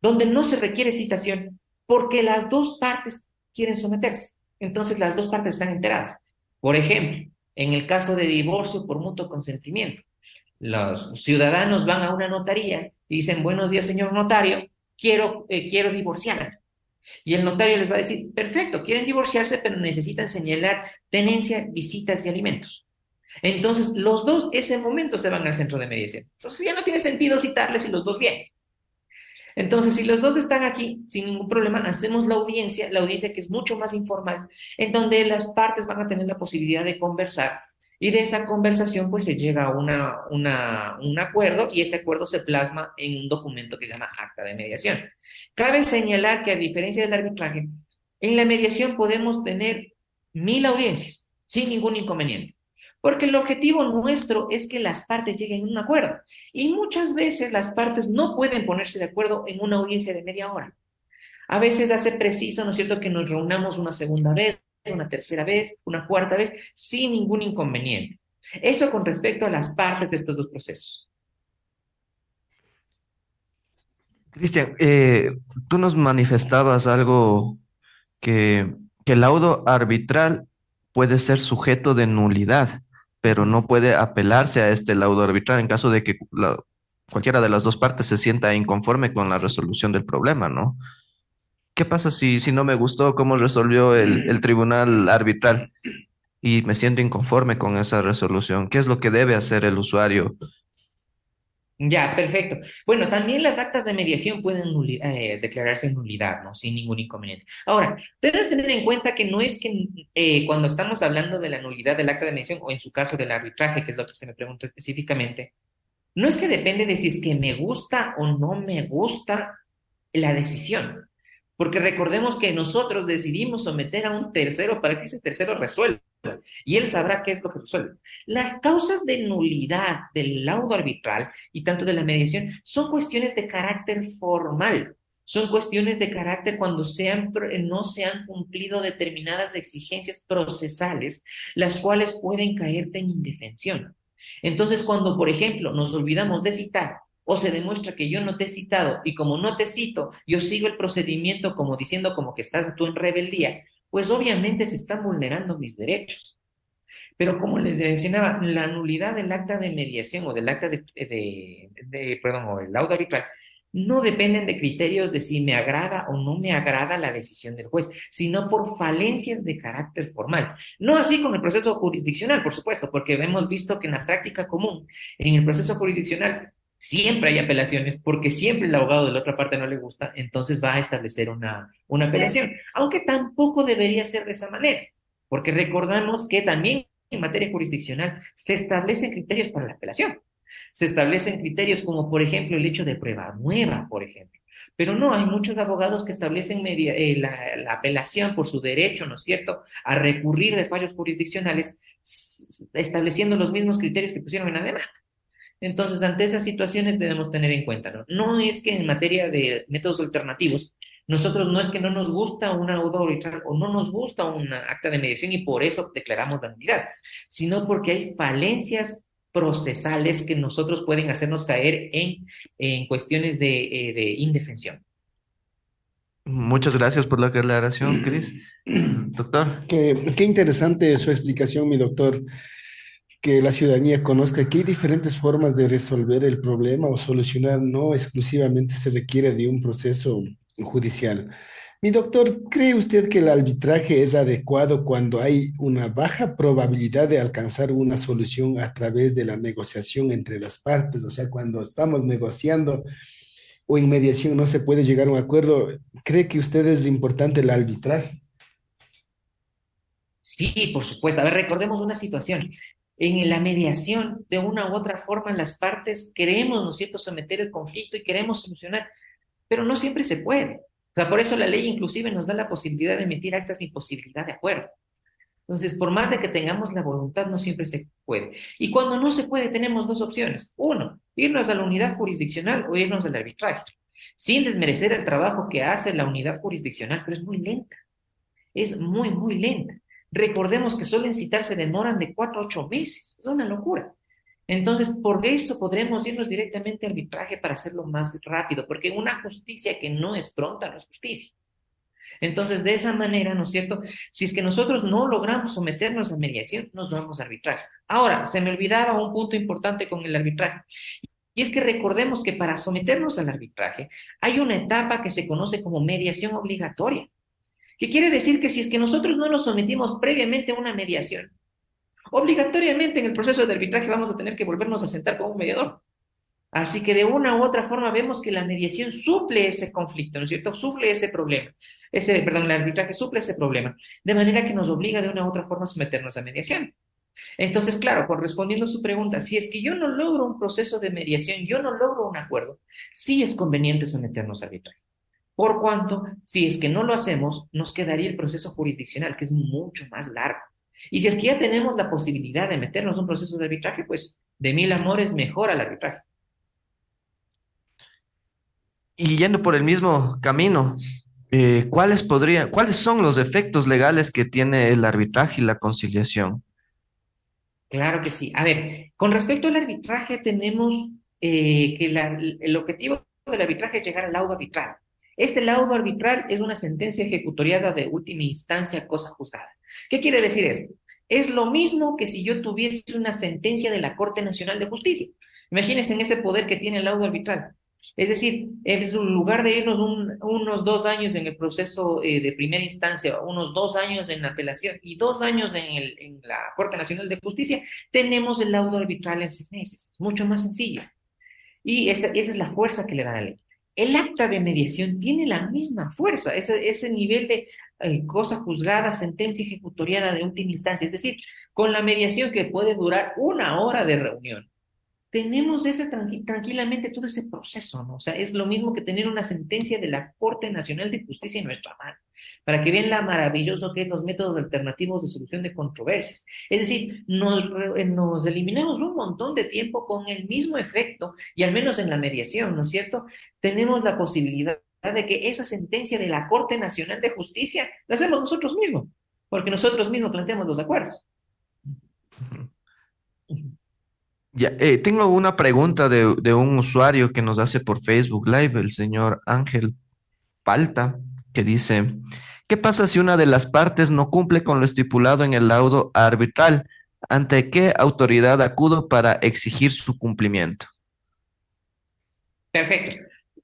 donde no se requiere citación porque las dos partes quieren someterse. Entonces las dos partes están enteradas. Por ejemplo, en el caso de divorcio por mutuo consentimiento, los ciudadanos van a una notaría y dicen, buenos días, señor notario, quiero divorciarme. Y el notario les va a decir, perfecto, quieren divorciarse, pero necesitan señalar tenencia, visitas y alimentos. Entonces, los dos, ese momento, se van al centro de mediación. Entonces, ya no tiene sentido citarles si los dos vienen. Entonces, si los dos están aquí sin ningún problema, hacemos la audiencia que es mucho más informal, en donde las partes van a tener la posibilidad de conversar y de esa conversación pues se llega a un acuerdo y ese acuerdo se plasma en un documento que se llama acta de mediación. Cabe señalar que a diferencia del arbitraje, en la mediación podemos tener 1000 audiencias sin ningún inconveniente. Porque el objetivo nuestro es que las partes lleguen a un acuerdo. Y muchas veces las partes no pueden ponerse de acuerdo en una audiencia de media hora. A veces hace preciso, ¿no es cierto?, que nos reunamos una segunda vez, una tercera vez, una cuarta vez, sin ningún inconveniente. Eso con respecto a las partes de estos dos procesos. Cristian, tú nos manifestabas algo que el laudo arbitral puede ser sujeto de nulidad, pero no puede apelarse a este laudo arbitral en caso de que cualquiera de las dos partes se sienta inconforme con la resolución del problema, ¿no? ¿Qué pasa si no me gustó cómo resolvió el tribunal arbitral y me siento inconforme con esa resolución? ¿Qué es lo que debe hacer el usuario? Ya, perfecto. Bueno, también las actas de mediación pueden declararse en nulidad, ¿no? Sin ningún inconveniente. Ahora, debes tener en cuenta que no es que cuando estamos hablando de la nulidad del acta de mediación, o en su caso del arbitraje, que es lo que se me preguntó específicamente, no es que depende de si es que me gusta o no me gusta la decisión. Porque recordemos que nosotros decidimos someter a un tercero para que ese tercero resuelva y él sabrá qué es lo que resuelve. Las causas de nulidad del laudo arbitral y tanto de la mediación son cuestiones de carácter formal, son cuestiones de carácter cuando no se han cumplido determinadas exigencias procesales, las cuales pueden caerte en indefensión. Entonces, cuando, por ejemplo, nos olvidamos de citar o se demuestra que yo no te he citado y como no te cito, yo sigo el procedimiento como diciendo como que estás tú en rebeldía, pues obviamente se están vulnerando mis derechos. Pero como les mencionaba, la nulidad del acta de mediación o del acta perdón, o el laudo arbitral no dependen de criterios de si me agrada o no me agrada la decisión del juez, sino por falencias de carácter formal. No así con el proceso jurisdiccional, por supuesto, porque hemos visto que en la práctica común, en el proceso jurisdiccional, siempre hay apelaciones, porque siempre el abogado de la otra parte no le gusta, entonces va a establecer una apelación, aunque tampoco debería ser de esa manera, porque recordamos que también en materia jurisdiccional se establecen criterios para la apelación. Se establecen criterios como, por ejemplo, el hecho de prueba nueva, por ejemplo. Pero no, hay muchos abogados que establecen la apelación por su derecho, ¿no es cierto?, a recurrir de fallos jurisdiccionales, estableciendo los mismos criterios que pusieron en la demanda. Entonces, ante esas situaciones debemos tener en cuenta, ¿no? No es que en materia de métodos alternativos, nosotros no es que no nos gusta una laudo arbitral o no nos gusta una acta de mediación y por eso declaramos la nulidad, sino porque hay falencias procesales que nosotros pueden hacernos caer en cuestiones de indefensión. Muchas gracias por la aclaración, Cris. Doctor. Qué interesante su explicación, mi doctor. Que la ciudadanía conozca que hay diferentes formas de resolver el problema o solucionar, no exclusivamente se requiere de un proceso judicial. Mi doctor, ¿cree usted que el arbitraje es adecuado cuando hay una baja probabilidad de alcanzar una solución a través de la negociación entre las partes? O sea, cuando estamos negociando o en mediación no se puede llegar a un acuerdo, ¿cree que usted es importante el arbitraje? Sí, por supuesto. A ver, recordemos una situación. En la mediación, de una u otra forma, las partes queremos, ¿no es cierto?, someter el conflicto y queremos solucionar, pero no siempre se puede. O sea, por eso la ley inclusive nos da la posibilidad de emitir actas de imposibilidad de acuerdo. Entonces, por más de que tengamos la voluntad, no siempre se puede. Y cuando no se puede, tenemos dos opciones. Uno, irnos a la unidad jurisdiccional o irnos al arbitraje, sin desmerecer el trabajo que hace la unidad jurisdiccional, pero es muy lenta, es muy, muy lenta. Recordemos que solo en citar se demoran de 4 a 8 meses, es una locura. Entonces, por eso podremos irnos directamente al arbitraje para hacerlo más rápido, porque una justicia que no es pronta no es justicia. Entonces, de esa manera, ¿no es cierto? Si es que nosotros no logramos someternos a mediación, nos vamos a arbitraje. Ahora, se me olvidaba un punto importante con el arbitraje. Y es que recordemos que para someternos al arbitraje hay una etapa que se conoce como mediación obligatoria, que quiere decir que si es que nosotros no nos sometimos previamente a una mediación, obligatoriamente en el proceso de arbitraje vamos a tener que volvernos a sentar con un mediador. Así que de una u otra forma vemos que la mediación suple ese conflicto, ¿no es cierto? Suple ese problema. Perdón, el arbitraje suple ese problema, de manera que nos obliga de una u otra forma a someternos a mediación. Entonces, claro, correspondiendo a su pregunta, si es que yo no logro un proceso de mediación, yo no logro un acuerdo, sí es conveniente someternos a arbitraje. Por cuanto, si es que no lo hacemos, nos quedaría el proceso jurisdiccional, que es mucho más largo. Y si es que ya tenemos la posibilidad de meternos en un proceso de arbitraje, pues de mil amores mejor al arbitraje. Y yendo por el mismo camino, ¿cuáles son los efectos legales que tiene el arbitraje y la conciliación? Claro que sí. A ver, con respecto al arbitraje, tenemos que el objetivo del arbitraje es llegar al laudo arbitral. Este laudo arbitral es una sentencia ejecutoriada de última instancia, cosa juzgada. ¿Qué quiere decir esto? Es lo mismo que si yo tuviese una sentencia de la Corte Nacional de Justicia. Imagínense en ese poder que tiene el laudo arbitral. Es decir, en lugar de irnos unos 2 años en el proceso de primera instancia, unos 2 años en la apelación y 2 años en la Corte Nacional de Justicia, tenemos el laudo arbitral en 6 meses. Mucho más sencillo. Y esa es la fuerza que le da la ley. El acta de mediación tiene la misma fuerza, ese nivel de cosa juzgada, sentencia ejecutoriada de última instancia. Es decir, con la mediación que puede durar 1 hora de reunión, tenemos tranquilamente todo ese proceso, ¿no? O sea, es lo mismo que tener una sentencia de la Corte Nacional de Justicia en nuestra mano, para que vean lo maravilloso que es los métodos alternativos de solución de controversias. Es decir, nos eliminamos un montón de tiempo con el mismo efecto, y al menos en la mediación, ¿no es cierto? Tenemos la posibilidad de que esa sentencia de la Corte Nacional de Justicia la hacemos nosotros mismos, porque nosotros mismos planteamos los acuerdos. Ya, tengo una pregunta de un usuario que nos hace por Facebook Live, el señor Ángel Palta, que dice, ¿qué pasa si una de las partes no cumple con lo estipulado en el laudo arbitral? ¿Ante qué autoridad acudo para exigir su cumplimiento? Perfecto.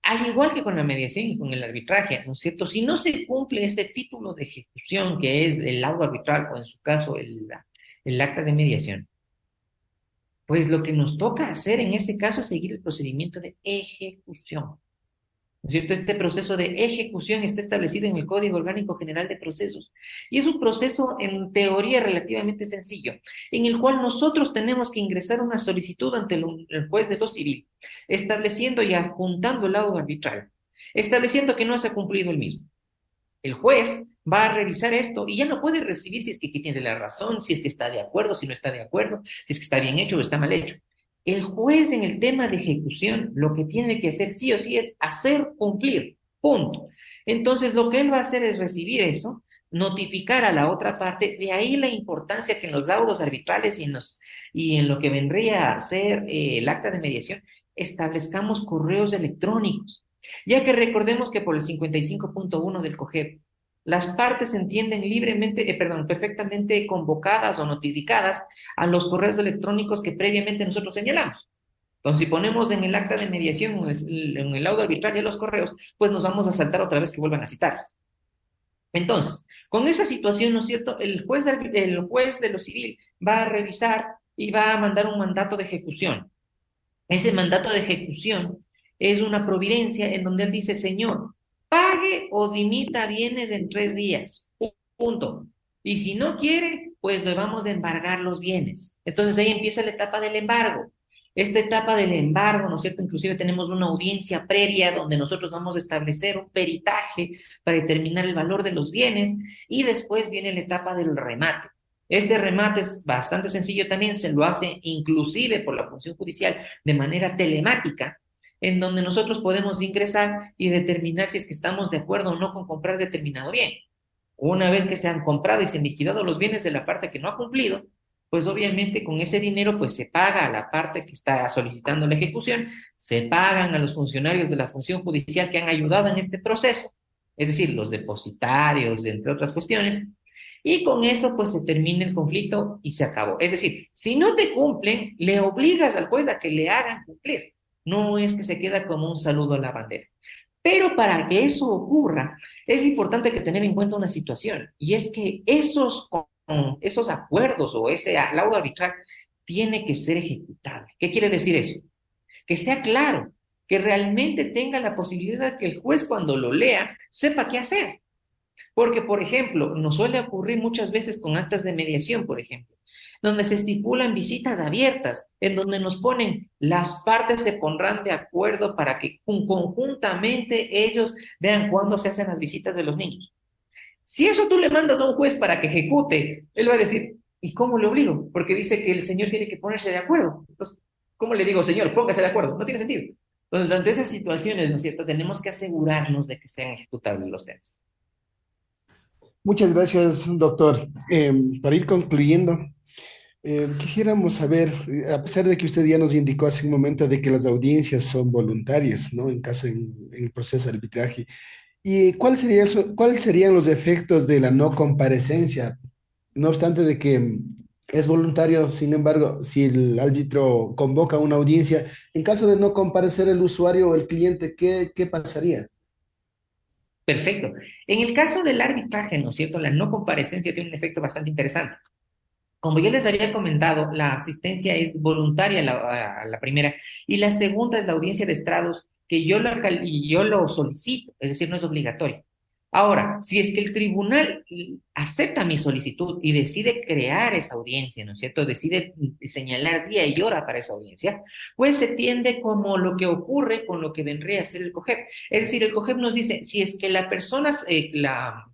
Al igual que con la mediación y con el arbitraje, ¿no es cierto? Si no se cumple este título de ejecución, que es el laudo arbitral, o en su caso el acta de mediación, pues lo que nos toca hacer en ese caso es seguir el procedimiento de ejecución. ¿No es cierto? Este proceso de ejecución está establecido en el Código Orgánico General de Procesos y es un proceso en teoría relativamente sencillo, en el cual nosotros tenemos que ingresar una solicitud ante el juez de lo civil, estableciendo y adjuntando el laudo arbitral, estableciendo que no se ha cumplido el mismo. El juez va a revisar esto y ya no puede recibir si es que tiene la razón, si es que está de acuerdo, si no está de acuerdo, si es que está bien hecho o está mal hecho. El juez en el tema de ejecución lo que tiene que hacer sí o sí es hacer cumplir, punto. Entonces lo que él va a hacer es recibir eso, notificar a la otra parte, de ahí la importancia que en los laudos arbitrales y en lo que vendría a ser el acta de mediación, establezcamos correos electrónicos, ya que recordemos que por el 55.1 del COGEP, las partes entienden perfectamente convocadas o notificadas a los correos electrónicos que previamente nosotros señalamos. Entonces, si ponemos en el acta de mediación, en el laudo arbitral y los correos, pues nos vamos a saltar otra vez que vuelvan a citarlos. Entonces, con esa situación, ¿no es cierto? El juez de lo civil va a revisar y va a mandar un mandato de ejecución. Ese mandato de ejecución es una providencia en donde él dice, señor, pague o dimita bienes en 3 días, punto. Y si no quiere, pues le vamos a embargar los bienes. Entonces ahí empieza la etapa del embargo. Esta etapa del embargo, ¿no es cierto? Inclusive tenemos una audiencia previa donde nosotros vamos a establecer un peritaje para determinar el valor de los bienes y después viene la etapa del remate. Este remate es bastante sencillo también, se lo hace inclusive por la función judicial de manera telemática, en donde nosotros podemos ingresar y determinar si es que estamos de acuerdo o no con comprar determinado bien. Una vez que se han comprado y se han liquidado los bienes de la parte que no ha cumplido, pues obviamente con ese dinero pues se paga a la parte que está solicitando la ejecución, se pagan a los funcionarios de la función judicial que han ayudado en este proceso, es decir, los depositarios, entre otras cuestiones, y con eso pues se termina el conflicto y se acabó. Es decir, si no te cumplen, le obligas al juez a que le hagan cumplir. No es que se queda como un saludo a la bandera. Pero para que eso ocurra, es importante que tener en cuenta una situación, y es que esos acuerdos o ese laudo arbitral tiene que ser ejecutable. ¿Qué quiere decir eso? Que sea claro, que realmente tenga la posibilidad de que el juez cuando lo lea sepa qué hacer. Porque, por ejemplo, nos suele ocurrir muchas veces con actas de mediación, por ejemplo, donde se estipulan visitas abiertas, en donde nos ponen las partes se pondrán de acuerdo para que conjuntamente ellos vean cuándo se hacen las visitas de los niños. Si eso tú le mandas a un juez para que ejecute, él va a decir, ¿y cómo le obligo? Porque dice que el señor tiene que ponerse de acuerdo. Entonces, ¿cómo le digo, señor, póngase de acuerdo? No tiene sentido. Entonces, ante esas situaciones, ¿no es cierto?, tenemos que asegurarnos de que sean ejecutables los temas. Muchas gracias, doctor. Para ir concluyendo, quisiéramos saber, a pesar de que usted ya nos indicó hace un momento de que las audiencias son voluntarias, ¿no? En el proceso de arbitraje, ¿y cuáles serían los efectos de la no comparecencia? No obstante de que es voluntario, sin embargo, si el árbitro convoca una audiencia, en caso de no comparecer el usuario o el cliente, ¿qué pasaría? Perfecto. En el caso del arbitraje, ¿no es cierto?, la no comparecencia tiene un efecto bastante interesante. Como yo les había comentado, la asistencia es voluntaria a la primera, y la segunda es la audiencia de estrados, que yo lo solicito, es decir, no es obligatorio. Ahora, si es que el tribunal acepta mi solicitud y decide crear esa audiencia, ¿no es cierto?, decide señalar día y hora para esa audiencia, pues se tiende como lo que ocurre con lo que vendría a ser el COGEP. Es decir, el COGEP nos dice, si es que la persona, la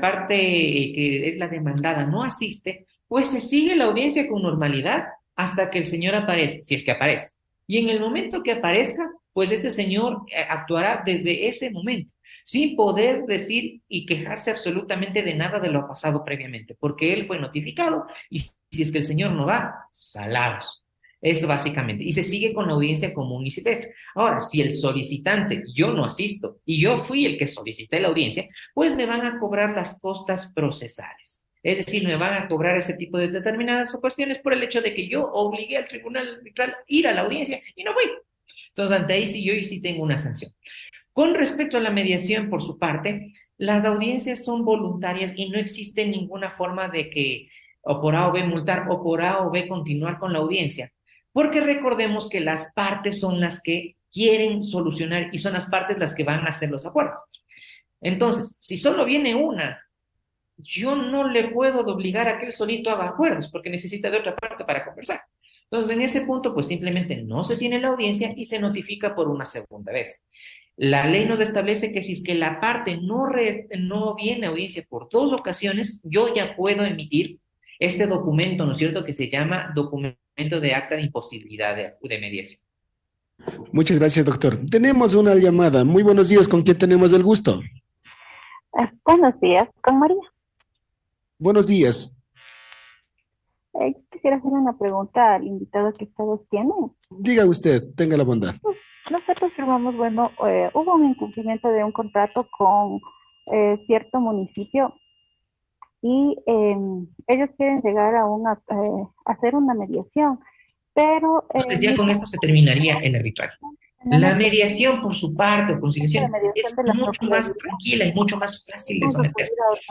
parte que es la demandada no asiste, pues se sigue la audiencia con normalidad hasta que el señor aparezca, si es que aparece. Y en el momento que aparezca, pues este señor actuará desde ese momento, sin poder decir y quejarse absolutamente de nada de lo pasado previamente, porque él fue notificado y si es que el señor no va, salados. Eso básicamente. Y se sigue con la audiencia común y silvestre. Ahora, si el solicitante, yo no asisto, y yo fui el que solicité la audiencia, pues me van a cobrar las costas procesales. Es decir, me van a cobrar ese tipo de determinadas cuestiones por el hecho de que yo obligué al tribunal arbitral a ir a la audiencia y no fui. Entonces, ante ahí sí yo sí tengo una sanción. Con respecto a la mediación, por su parte, las audiencias son voluntarias y no existe ninguna forma de que o por A o B multar o por A o B continuar con la audiencia. Porque recordemos que las partes son las que quieren solucionar y son las partes las que van a hacer los acuerdos. Entonces, si solo viene una, yo no le puedo obligar a que él solito haga acuerdos porque necesita de otra parte para conversar. Entonces, en ese punto, pues simplemente no se tiene la audiencia y se notifica por una segunda vez. La ley nos establece que si es que la parte no viene a audiencia por 2 ocasiones, yo ya puedo emitir este documento, ¿no es cierto?, que se llama documento de acta de imposibilidad de mediación. Muchas gracias, doctor. Tenemos una llamada. Muy buenos días, ¿con quién tenemos el gusto? Buenos días, con María. Buenos días. Quisiera hacer una pregunta al invitado que ustedes tienen. Diga usted, tenga la bondad. Nosotros firmamos, hubo un incumplimiento de un contrato con cierto municipio y ellos quieren llegar a hacer una mediación, pero... Entonces ya con esto se terminaría el arbitraje. La mediación, por su parte, o conciliación, es mucho más tranquila y mucho más fácil de someter,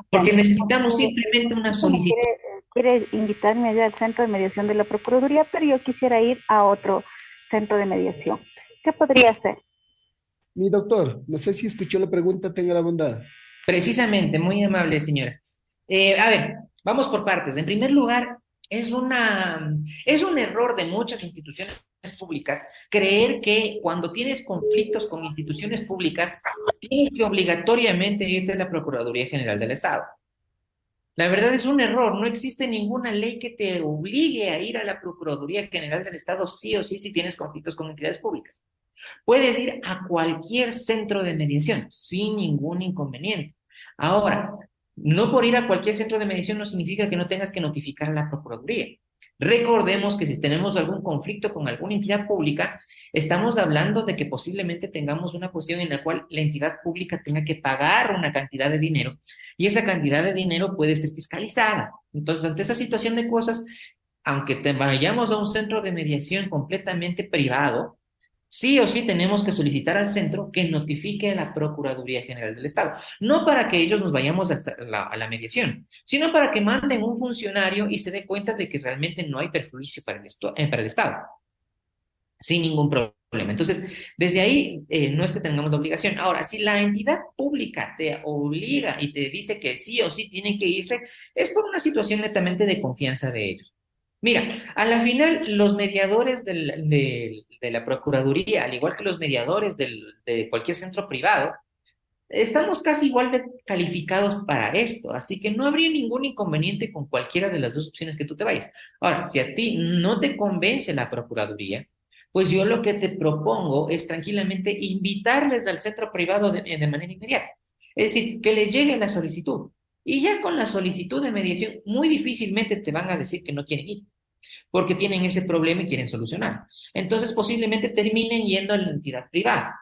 porque necesitamos simplemente una solicitud. Quiere invitarme allá al centro de mediación de la Procuraduría, pero yo quisiera ir a otro centro de mediación. ¿Qué podría hacer? Mi doctor, no sé si escuchó la pregunta, tenga la bondad. Precisamente, muy amable señora. A ver, vamos por partes. En primer lugar, es un error de muchas instituciones públicas creer que cuando tienes conflictos con instituciones públicas, tienes que obligatoriamente irte a la Procuraduría General del Estado. La verdad es un error, no existe ninguna ley que te obligue a ir a la Procuraduría General del Estado sí o sí si tienes conflictos con entidades públicas. Puedes ir a cualquier centro de mediación sin ningún inconveniente. Ahora, no por ir a cualquier centro de mediación no significa que no tengas que notificar a la Procuraduría. Recordemos que si tenemos algún conflicto con alguna entidad pública, estamos hablando de que posiblemente tengamos una posición en la cual la entidad pública tenga que pagar una cantidad de dinero y esa cantidad de dinero puede ser fiscalizada. Entonces, ante esa situación de cosas, aunque vayamos a un centro de mediación completamente privado, sí o sí tenemos que solicitar al centro que notifique a la Procuraduría General del Estado. No para que ellos nos vayamos a la mediación, sino para que manden un funcionario y se dé cuenta de que realmente no hay perjuicio para el Estado, sin ningún problema. Entonces, desde ahí no es que tengamos la obligación. Ahora, si la entidad pública te obliga y te dice que sí o sí tienen que irse, es por una situación netamente de confianza de ellos. Mira, a la final los mediadores de la Procuraduría, al igual que los mediadores de cualquier centro privado, estamos casi igual de calificados para esto, así que no habría ningún inconveniente con cualquiera de las dos opciones que tú te vayas. Ahora, si a ti no te convence la Procuraduría, pues yo lo que te propongo es tranquilamente invitarles al centro privado de manera inmediata. Es decir, que les llegue la solicitud. Y ya con la solicitud de mediación, muy difícilmente te van a decir que no quieren ir, porque tienen ese problema y quieren solucionar. Entonces, posiblemente terminen yendo a la entidad privada.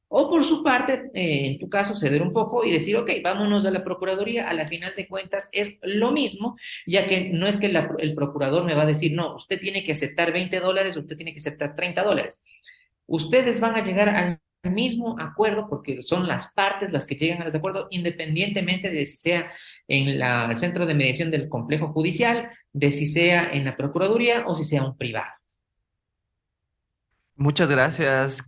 O por su parte, en tu caso, ceder un poco y decir, ok, vámonos a la Procuraduría, a la final de cuentas es lo mismo, ya que no es que el procurador me va a decir, no, usted tiene que aceptar $20, usted tiene que aceptar $30. Ustedes van a llegar al mismo acuerdo porque son las partes las que llegan a los acuerdos, independientemente de si sea en el centro de mediación del complejo judicial, de si sea en la Procuraduría o si sea un privado. Muchas gracias,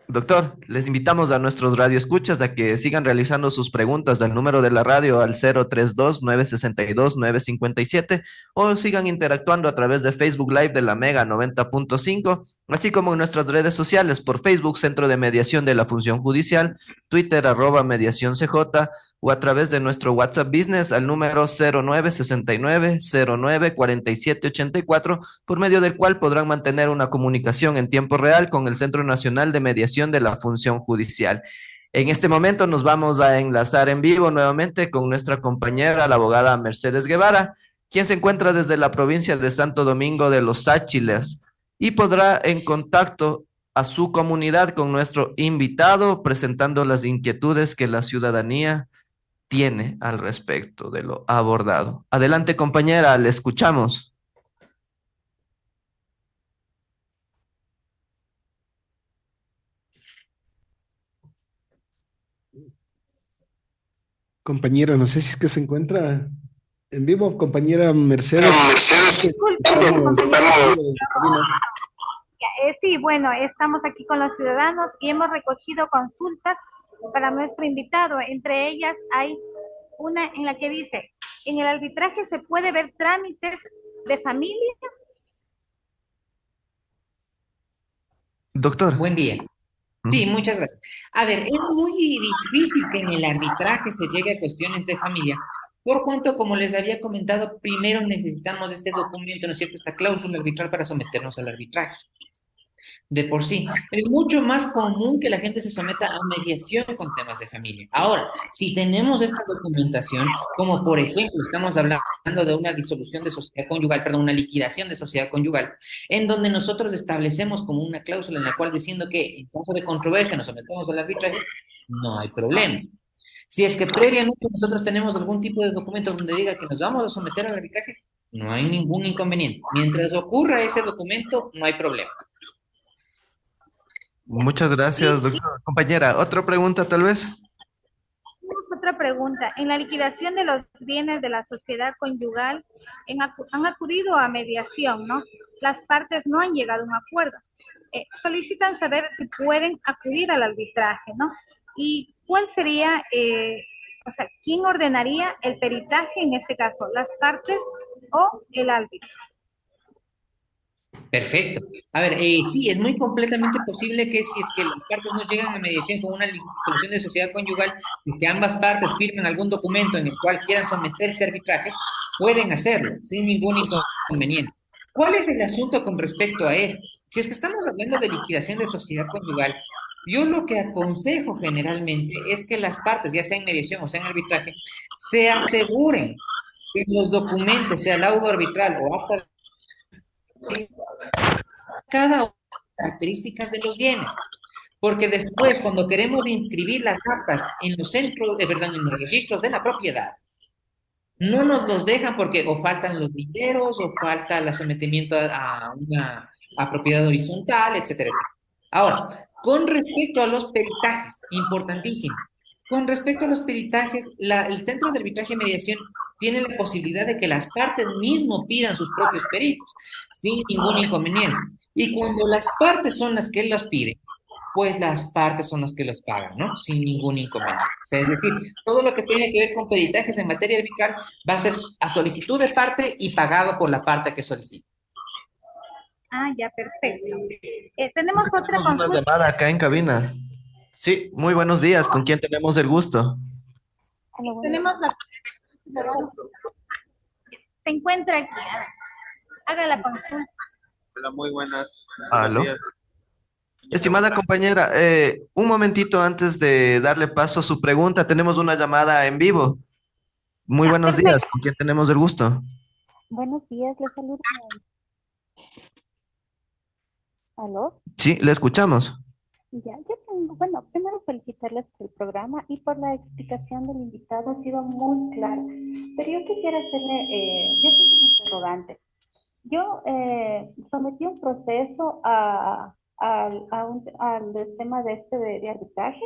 doctor. Les invitamos a nuestros radioescuchas a que sigan realizando sus preguntas al número de la radio al 032-962-957 o sigan interactuando a través de Facebook Live de la Mega 90.5, así como en nuestras redes sociales por Facebook Centro de Mediación de la Función Judicial, Twitter @mediación CJ o a través de nuestro WhatsApp Business al número 0969-094784, por medio del cual podrán mantener una comunicación en tiempo real con el Centro Nacional de Mediación de la Función Judicial. En este momento nos vamos a enlazar en vivo nuevamente con nuestra compañera, la abogada Mercedes Guevara, quien se encuentra desde la provincia de Santo Domingo de los Sáchiles y podrá en contacto a su comunidad con nuestro invitado, presentando las inquietudes que la ciudadanía tiene al respecto de lo abordado. Adelante, compañera, le escuchamos. Compañero, no sé si es que se encuentra en vivo, compañera Mercedes. Sí, bueno, estamos aquí con los ciudadanos y hemos recogido consultas para nuestro invitado. Entre ellas hay una en la que dice, ¿en el arbitraje se puede ver trámites de familia? Doctor. Buen día. Sí, muchas gracias. A ver, es muy difícil que en el arbitraje se llegue a cuestiones de familia, por cuanto, como les había comentado, primero necesitamos este documento, ¿no es cierto?, esta cláusula arbitral para someternos al arbitraje. De por sí. Es mucho más común que la gente se someta a mediación con temas de familia. Ahora, si tenemos esta documentación, como por ejemplo, estamos hablando de una disolución de sociedad conyugal, perdón, una liquidación de sociedad conyugal, en donde nosotros establecemos como una cláusula en la cual diciendo que en caso de controversia nos sometemos al arbitraje, no hay problema. Si es que previamente nosotros tenemos algún tipo de documento donde diga que nos vamos a someter al arbitraje, no hay ningún inconveniente. Mientras ocurra ese documento, no hay problema. Muchas gracias, doctor. Compañera, ¿otra pregunta tal vez? Otra pregunta. En la liquidación de los bienes de la sociedad conyugal, han acudido a mediación, ¿no? Las partes no han llegado a un acuerdo. solicitan saber si pueden acudir al arbitraje, ¿no? Y cuál sería, o sea, quién ordenaría el peritaje en este caso, las partes o el árbitro. Perfecto. A ver, sí, es muy completamente posible que si es que las partes no llegan a mediación con una solución de sociedad conyugal, y que ambas partes firmen algún documento en el cual quieran someterse a arbitraje, pueden hacerlo sin ningún inconveniente. ¿Cuál es el asunto con respecto a esto? Si es que estamos hablando de liquidación de sociedad conyugal, yo lo que aconsejo generalmente es que las partes, ya sea en mediación o sea en arbitraje, se aseguren que los documentos, sea laudo arbitral o acta cada una de las características de los bienes. Porque después, cuando queremos inscribir las actas en los centros, perdón, en los registros de la propiedad, no nos los dejan porque o faltan los dineros o falta el sometimiento a una propiedad horizontal, etcétera, etcétera. Ahora, con respecto a los peritajes, importantísimo, con respecto a los peritajes, el Centro de Arbitraje y Mediación tiene la posibilidad de que las partes mismo pidan sus propios peritos, sin ningún inconveniente. Y cuando las partes son las que los piden, pues las partes son las que los pagan, ¿no? Sin ningún inconveniente. O sea, es decir, todo lo que tiene que ver con peritajes en materia arbitral va a ser a solicitud de parte y pagado por la parte que solicita. Ah, ya, perfecto. Tenemos otra Tenemos una consulta. llamada acá en cabina. Sí, muy buenos días. ¿Con quién tenemos el gusto? Tenemos la... Se encuentra aquí. Haga la consulta. Hola, muy buenas. Aló. Buenos días. Estimada compañera, un momentito antes de darle paso a su pregunta, tenemos una llamada en vivo. Muy Ya, buenos perfecto. días. ¿Con quién tenemos el gusto? Buenos días, les saludo. ¿Aló? Sí, le escuchamos. Ya, yo tengo, bueno, primero felicitarles por el programa y por la explicación del invitado, ha sido muy clara. Pero yo quisiera hacerle, yo tengo un interrogante. Yo sometí un proceso al tema de de arbitraje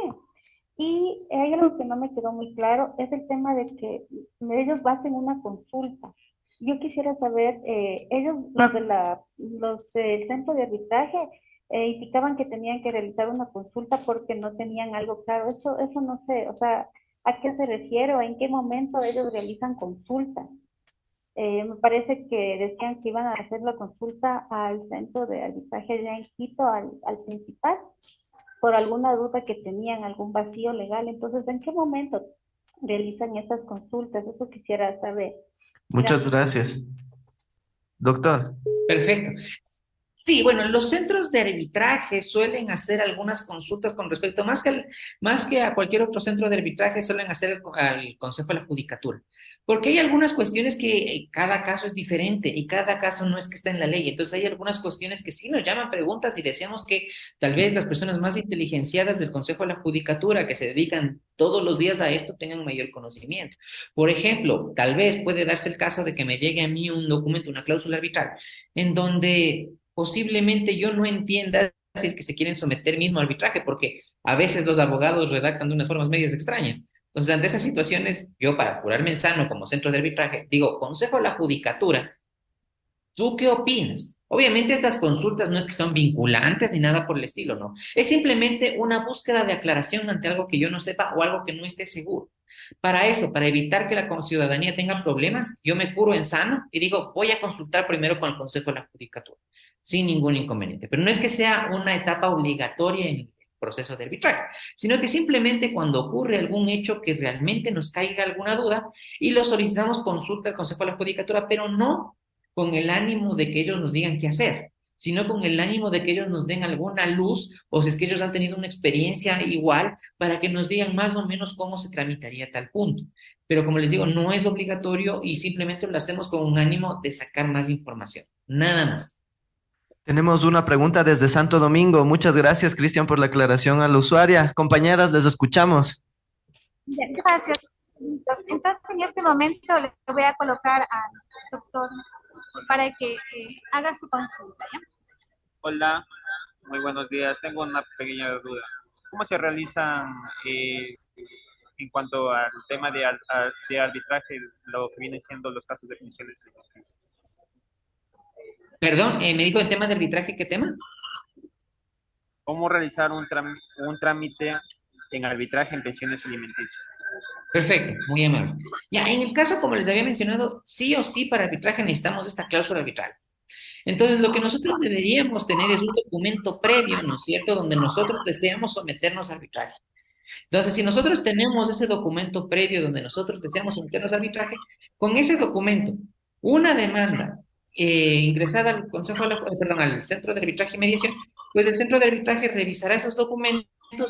y hay algo que no me quedó muy claro, es el tema de que ellos hacen una consulta. Yo quisiera saber, ellos, los del centro de arbitraje, indicaban que tenían que realizar una consulta porque no tenían algo claro. Eso no sé, o sea, ¿a qué se refiere o en qué momento ellos realizan consultas? Me parece que decían que iban a hacer la consulta al centro de arbitraje allá en Quito, al principal, por alguna duda que tenían, algún vacío legal. Entonces, ¿en qué momento realizan esas consultas? Eso quisiera saber. Muchas Gracias. gracias. Doctor. Perfecto. Sí, bueno, los centros de arbitraje suelen hacer algunas consultas con respecto, más que a cualquier otro centro de arbitraje, suelen hacer al Consejo de la Judicatura, porque hay algunas cuestiones que cada caso es diferente y cada caso no es que está en la ley, entonces hay algunas cuestiones que sí nos llaman preguntas y deseamos que tal vez las personas más inteligenciadas del Consejo de la Judicatura, que se dedican todos los días a esto, tengan mayor conocimiento. Por ejemplo, tal vez puede darse el caso de que me llegue a mí un documento, una cláusula arbitral, en donde posiblemente yo no entienda si es que se quieren someter mismo al arbitraje, porque a veces los abogados redactan de unas formas medias extrañas. Entonces, ante esas situaciones, yo para curarme en sano como centro de arbitraje, digo, Consejo de la Judicatura, ¿tú qué opinas? Obviamente estas consultas no es que son vinculantes ni nada por el estilo, ¿no? Es simplemente una búsqueda de aclaración ante algo que yo no sepa o algo que no esté seguro. Para eso, para evitar que la ciudadanía tenga problemas, yo me curo en sano y digo, voy a consultar primero con el Consejo de la Judicatura, sin ningún inconveniente. Pero no es que sea una etapa obligatoria en el proceso de arbitraje, sino que simplemente cuando ocurre algún hecho que realmente nos caiga alguna duda y lo solicitamos consulta al Consejo de la Judicatura, pero no con el ánimo de que ellos nos digan qué hacer, sino con el ánimo de que ellos nos den alguna luz o si es que ellos han tenido una experiencia igual para que nos digan más o menos cómo se tramitaría tal punto. Pero como les digo, no es obligatorio y simplemente lo hacemos con un ánimo de sacar más información, nada más. Tenemos una pregunta desde Santo Domingo. Muchas gracias, Cristian, por la aclaración a la usuaria. Compañeras, les escuchamos. Ya, gracias. Entonces, en este momento le voy a colocar al doctor para que haga su consulta, ¿ya? Hola, muy buenos días. Tengo una pequeña duda. ¿Cómo se realizan en cuanto al tema de arbitraje lo que viene siendo los casos de funciones de justicia? Perdón, me dijo el tema de arbitraje, ¿qué tema? ¿Cómo realizar un trámite en arbitraje en pensiones alimenticias? Perfecto, muy amable. Ya, en el caso, como les había mencionado, sí o sí para arbitraje necesitamos esta cláusula arbitral. Entonces, lo que nosotros deberíamos tener es un documento previo, ¿no es cierto?, donde nosotros deseamos someternos a arbitraje. Entonces, si nosotros tenemos ese documento previo donde nosotros deseamos someternos a arbitraje, con ese documento, una demanda ingresada al Consejo, perdón, al Centro de Arbitraje y Mediación, pues el Centro de Arbitraje revisará esos documentos,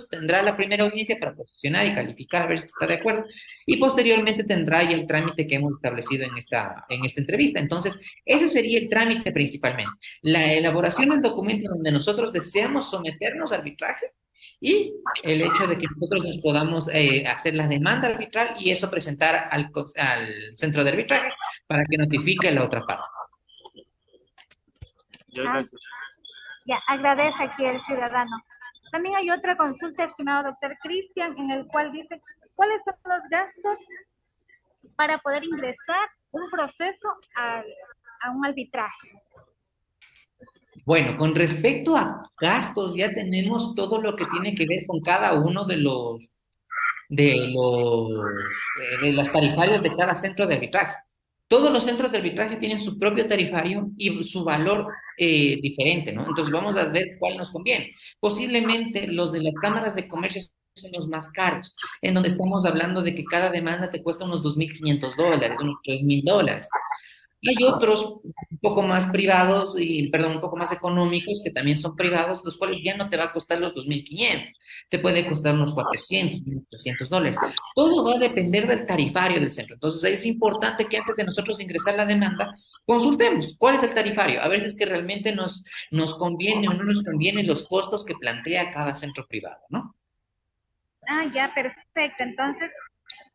tendrá la primera audiencia para posicionar y calificar a ver si está de acuerdo, y posteriormente tendrá ya el trámite que hemos establecido en esta entrevista. Entonces, ese sería el trámite principalmente, la elaboración del documento donde nosotros deseamos someternos a arbitraje y el hecho de que nosotros nos podamos hacer la demanda arbitral y eso presentar al centro de arbitraje para que notifique a la otra parte. Gracias. Ya, agradece aquí el ciudadano. También hay otra consulta, estimado doctor Cristian, en el cual dice, ¿cuáles son los gastos para poder ingresar un proceso a un arbitraje? Bueno, con respecto a gastos, ya tenemos todo lo que tiene que ver con cada uno de las tarifarias de cada centro de arbitraje. Todos los centros de arbitraje tienen su propio tarifario y su valor diferente, ¿no? Entonces vamos a ver cuál nos conviene. Posiblemente los de las cámaras de comercio son los más caros, en donde estamos hablando de que cada demanda te cuesta unos $2.500, unos $3.000. Hay otros un poco más privados un poco más económicos que también son privados, los cuales ya no te va a costar los 2.500, te puede costar unos 400, unos $300. Todo va a depender del tarifario del centro. Entonces es importante que antes de nosotros ingresar la demanda, consultemos cuál es el tarifario, a ver si es que realmente nos conviene o no nos conviene los costos que plantea cada centro privado, ¿no? Ah, ya, perfecto. Entonces,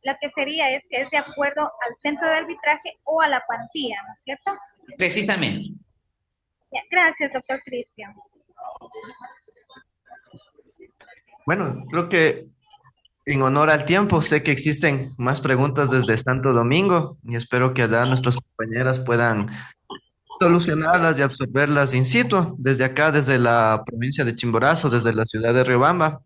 lo que sería es que es de acuerdo al centro de arbitraje o a la cuantía, ¿no es cierto? Precisamente. Ya, gracias, doctor Cristian. Bueno, creo que en honor al tiempo, sé que existen más preguntas desde Santo Domingo y espero que allá nuestras compañeras puedan solucionarlas y absorberlas in situ. Desde acá, desde la provincia de Chimborazo, desde la ciudad de Riobamba,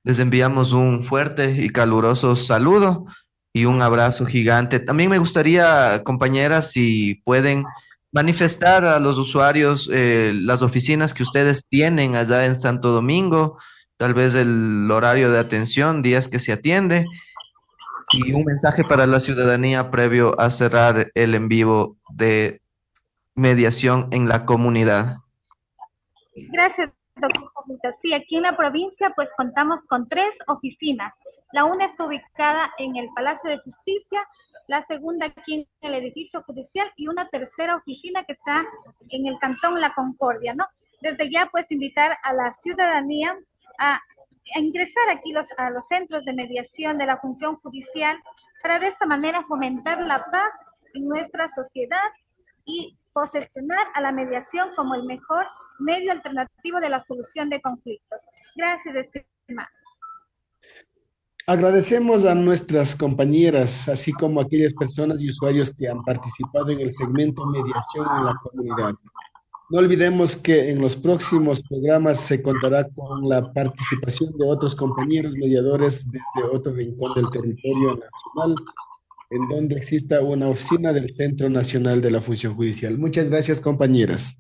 les enviamos un fuerte y caluroso saludo y un abrazo gigante. También me gustaría, compañeras, si pueden manifestar a los usuarios las oficinas que ustedes tienen allá en Santo Domingo, tal vez el horario de atención, días que se atiende y un mensaje para la ciudadanía previo a cerrar el en vivo de mediación en la comunidad. Gracias, doctor. Sí, aquí en la provincia pues contamos con 3 oficinas. La una está ubicada en el Palacio de Justicia, la segunda aquí en el edificio judicial y una tercera oficina que está en el Cantón La Concordia, ¿no? Desde ya pues invitar a la ciudadanía a ingresar aquí a los centros de mediación de la función judicial para de esta manera fomentar la paz en nuestra sociedad y posesionar a la mediación como el mejor medio alternativo de la solución de conflictos. Gracias, estimado. Agradecemos a nuestras compañeras, así como a aquellas personas y usuarios que han participado en el segmento Mediación en la Comunidad. No olvidemos que en los próximos programas se contará con la participación de otros compañeros mediadores desde otro rincón del territorio nacional, en donde exista una oficina del Centro Nacional de la Función Judicial. Muchas gracias, compañeras.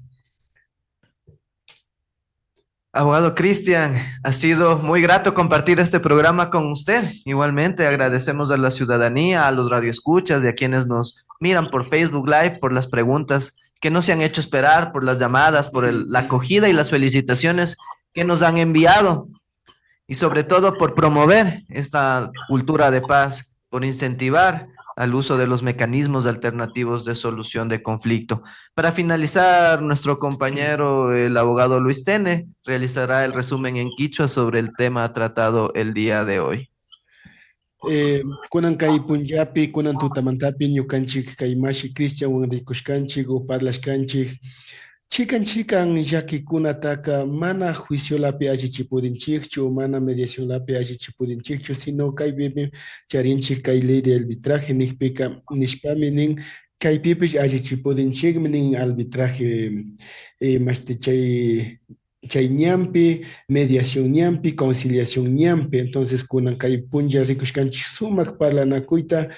Abogado Cristian, ha sido muy grato compartir este programa con usted. Igualmente agradecemos a la ciudadanía, a los radioescuchas y a quienes nos miran por Facebook Live, por las preguntas que no se han hecho esperar, por las llamadas, por la acogida y las felicitaciones que nos han enviado y sobre todo por promover esta cultura de paz, por incentivar al uso de los mecanismos alternativos de solución de conflicto. Para finalizar, nuestro compañero, el abogado Luis Tene, realizará el resumen en quichua sobre el tema tratado el día de hoy. Kunan kay Punjabi, kunan tutamantapi, ñukanchik kaymashi Cristian Wenrikushkanchik, parlashkanchik, chikan llakikunataka mana juiciolapi allichipudinchikchu, mana mediacionlapi allichipudinchikchu, sino kaypipi charinchik kay ley de arbitraje nishpika, nishpami nin kaypipish allichipudinchikmi nin arbitraje, chay chay ñampi, mediación ñampi, conciliación ñampi. Entonces, kunan kay punlla rikushkanchik sumak parlanakuita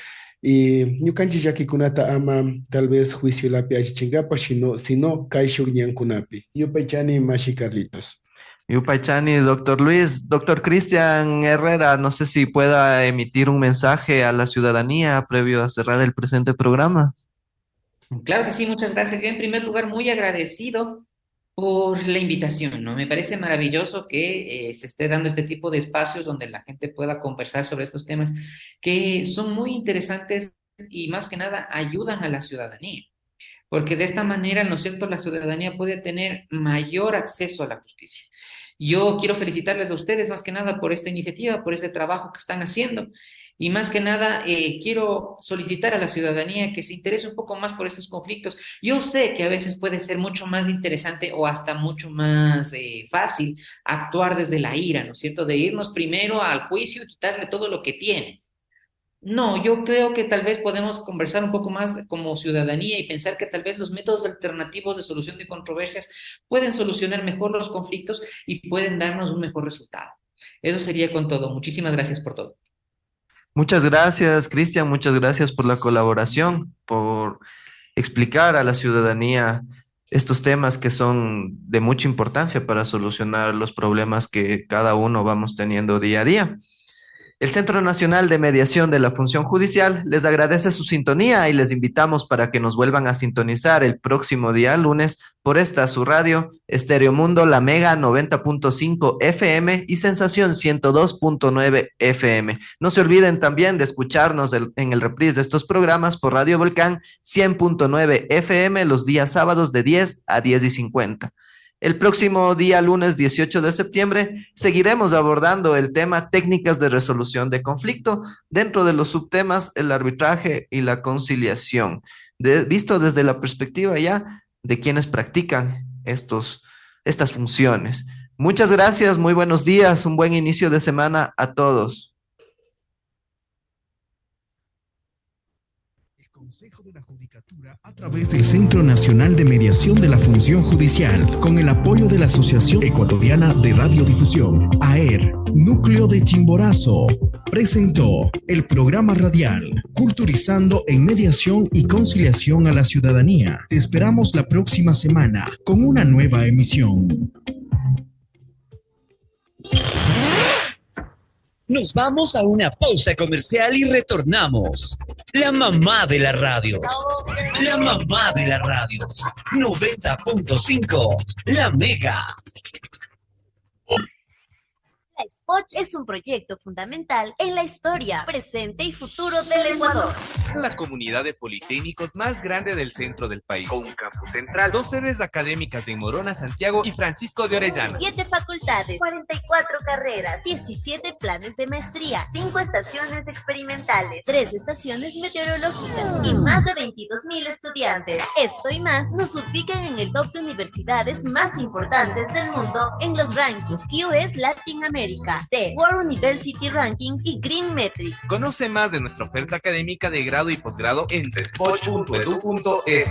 y ñukanchik llakikunata ama tal vez juicio lapi allichinkapa, sino kayshuk ñankunapi. Yupaychani Mashi Carlitos. Yupaychani, doctor Luis. Doctor Cristian Herrera, no sé si pueda emitir un mensaje a la ciudadanía previo a cerrar el presente programa. Claro que sí, muchas gracias. Yo en primer lugar muy agradecido por la invitación, ¿no? Me parece maravilloso que se esté dando este tipo de espacios donde la gente pueda conversar sobre estos temas que son muy interesantes y más que nada ayudan a la ciudadanía, porque de esta manera, ¿no es cierto?, la ciudadanía puede tener mayor acceso a la justicia. Yo quiero felicitarles a ustedes más que nada por esta iniciativa, por este trabajo que están haciendo. Y más que nada, quiero solicitar a la ciudadanía que se interese un poco más por estos conflictos. Yo sé que a veces puede ser mucho más interesante o hasta mucho más fácil actuar desde la ira, ¿no es cierto? De irnos primero al juicio y quitarle todo lo que tiene. No, yo creo que tal vez podemos conversar un poco más como ciudadanía y pensar que tal vez los métodos alternativos de solución de controversias pueden solucionar mejor los conflictos y pueden darnos un mejor resultado. Eso sería con todo. Muchísimas gracias por todo. Muchas gracias, Cristian. Muchas gracias por la colaboración, por explicar a la ciudadanía estos temas que son de mucha importancia para solucionar los problemas que cada uno vamos teniendo día a día. El Centro Nacional de Mediación de la Función Judicial les agradece su sintonía y les invitamos para que nos vuelvan a sintonizar el próximo día lunes por esta su radio, Estéreo Mundo, La Mega 90.5 FM y Sensación 102.9 FM. No se olviden también de escucharnos en el reprise de estos programas por Radio Volcán 100.9 FM los días sábados de 10 a 10:50. El próximo día, lunes 18 de septiembre, seguiremos abordando el tema técnicas de resolución de conflicto dentro de los subtemas el arbitraje y la conciliación, visto desde la perspectiva ya de quienes practican estas funciones. Muchas gracias, muy buenos días, un buen inicio de semana a todos. Consejo de la Judicatura a través del Centro Nacional de Mediación de la Función Judicial, con el apoyo de la Asociación Ecuatoriana de Radiodifusión, AER, Núcleo de Chimborazo, presentó el programa radial Culturizando en Mediación y Conciliación a la Ciudadanía. Te esperamos la próxima semana con una nueva emisión. Nos vamos a una pausa comercial y retornamos. La mamá de las radios. La mamá de las radios. 90.5. La Mega. La SPOCH es un proyecto fundamental en la historia, presente y futuro del Ecuador. La comunidad de politécnicos más grande del centro del país, con un campus central, 2 sedes académicas en Morona, Santiago y Francisco de Orellana, 7 facultades, 44 carreras, 17 planes de maestría, 5 estaciones experimentales, 3 estaciones meteorológicas y más de 22.000 estudiantes. Esto y más nos ubican en el top de universidades más importantes del mundo en los rankings QS Latinoamérica, The World University Rankings y Green Metric. Conoce más de nuestra oferta académica de grado y posgrado en spoch.edu.es.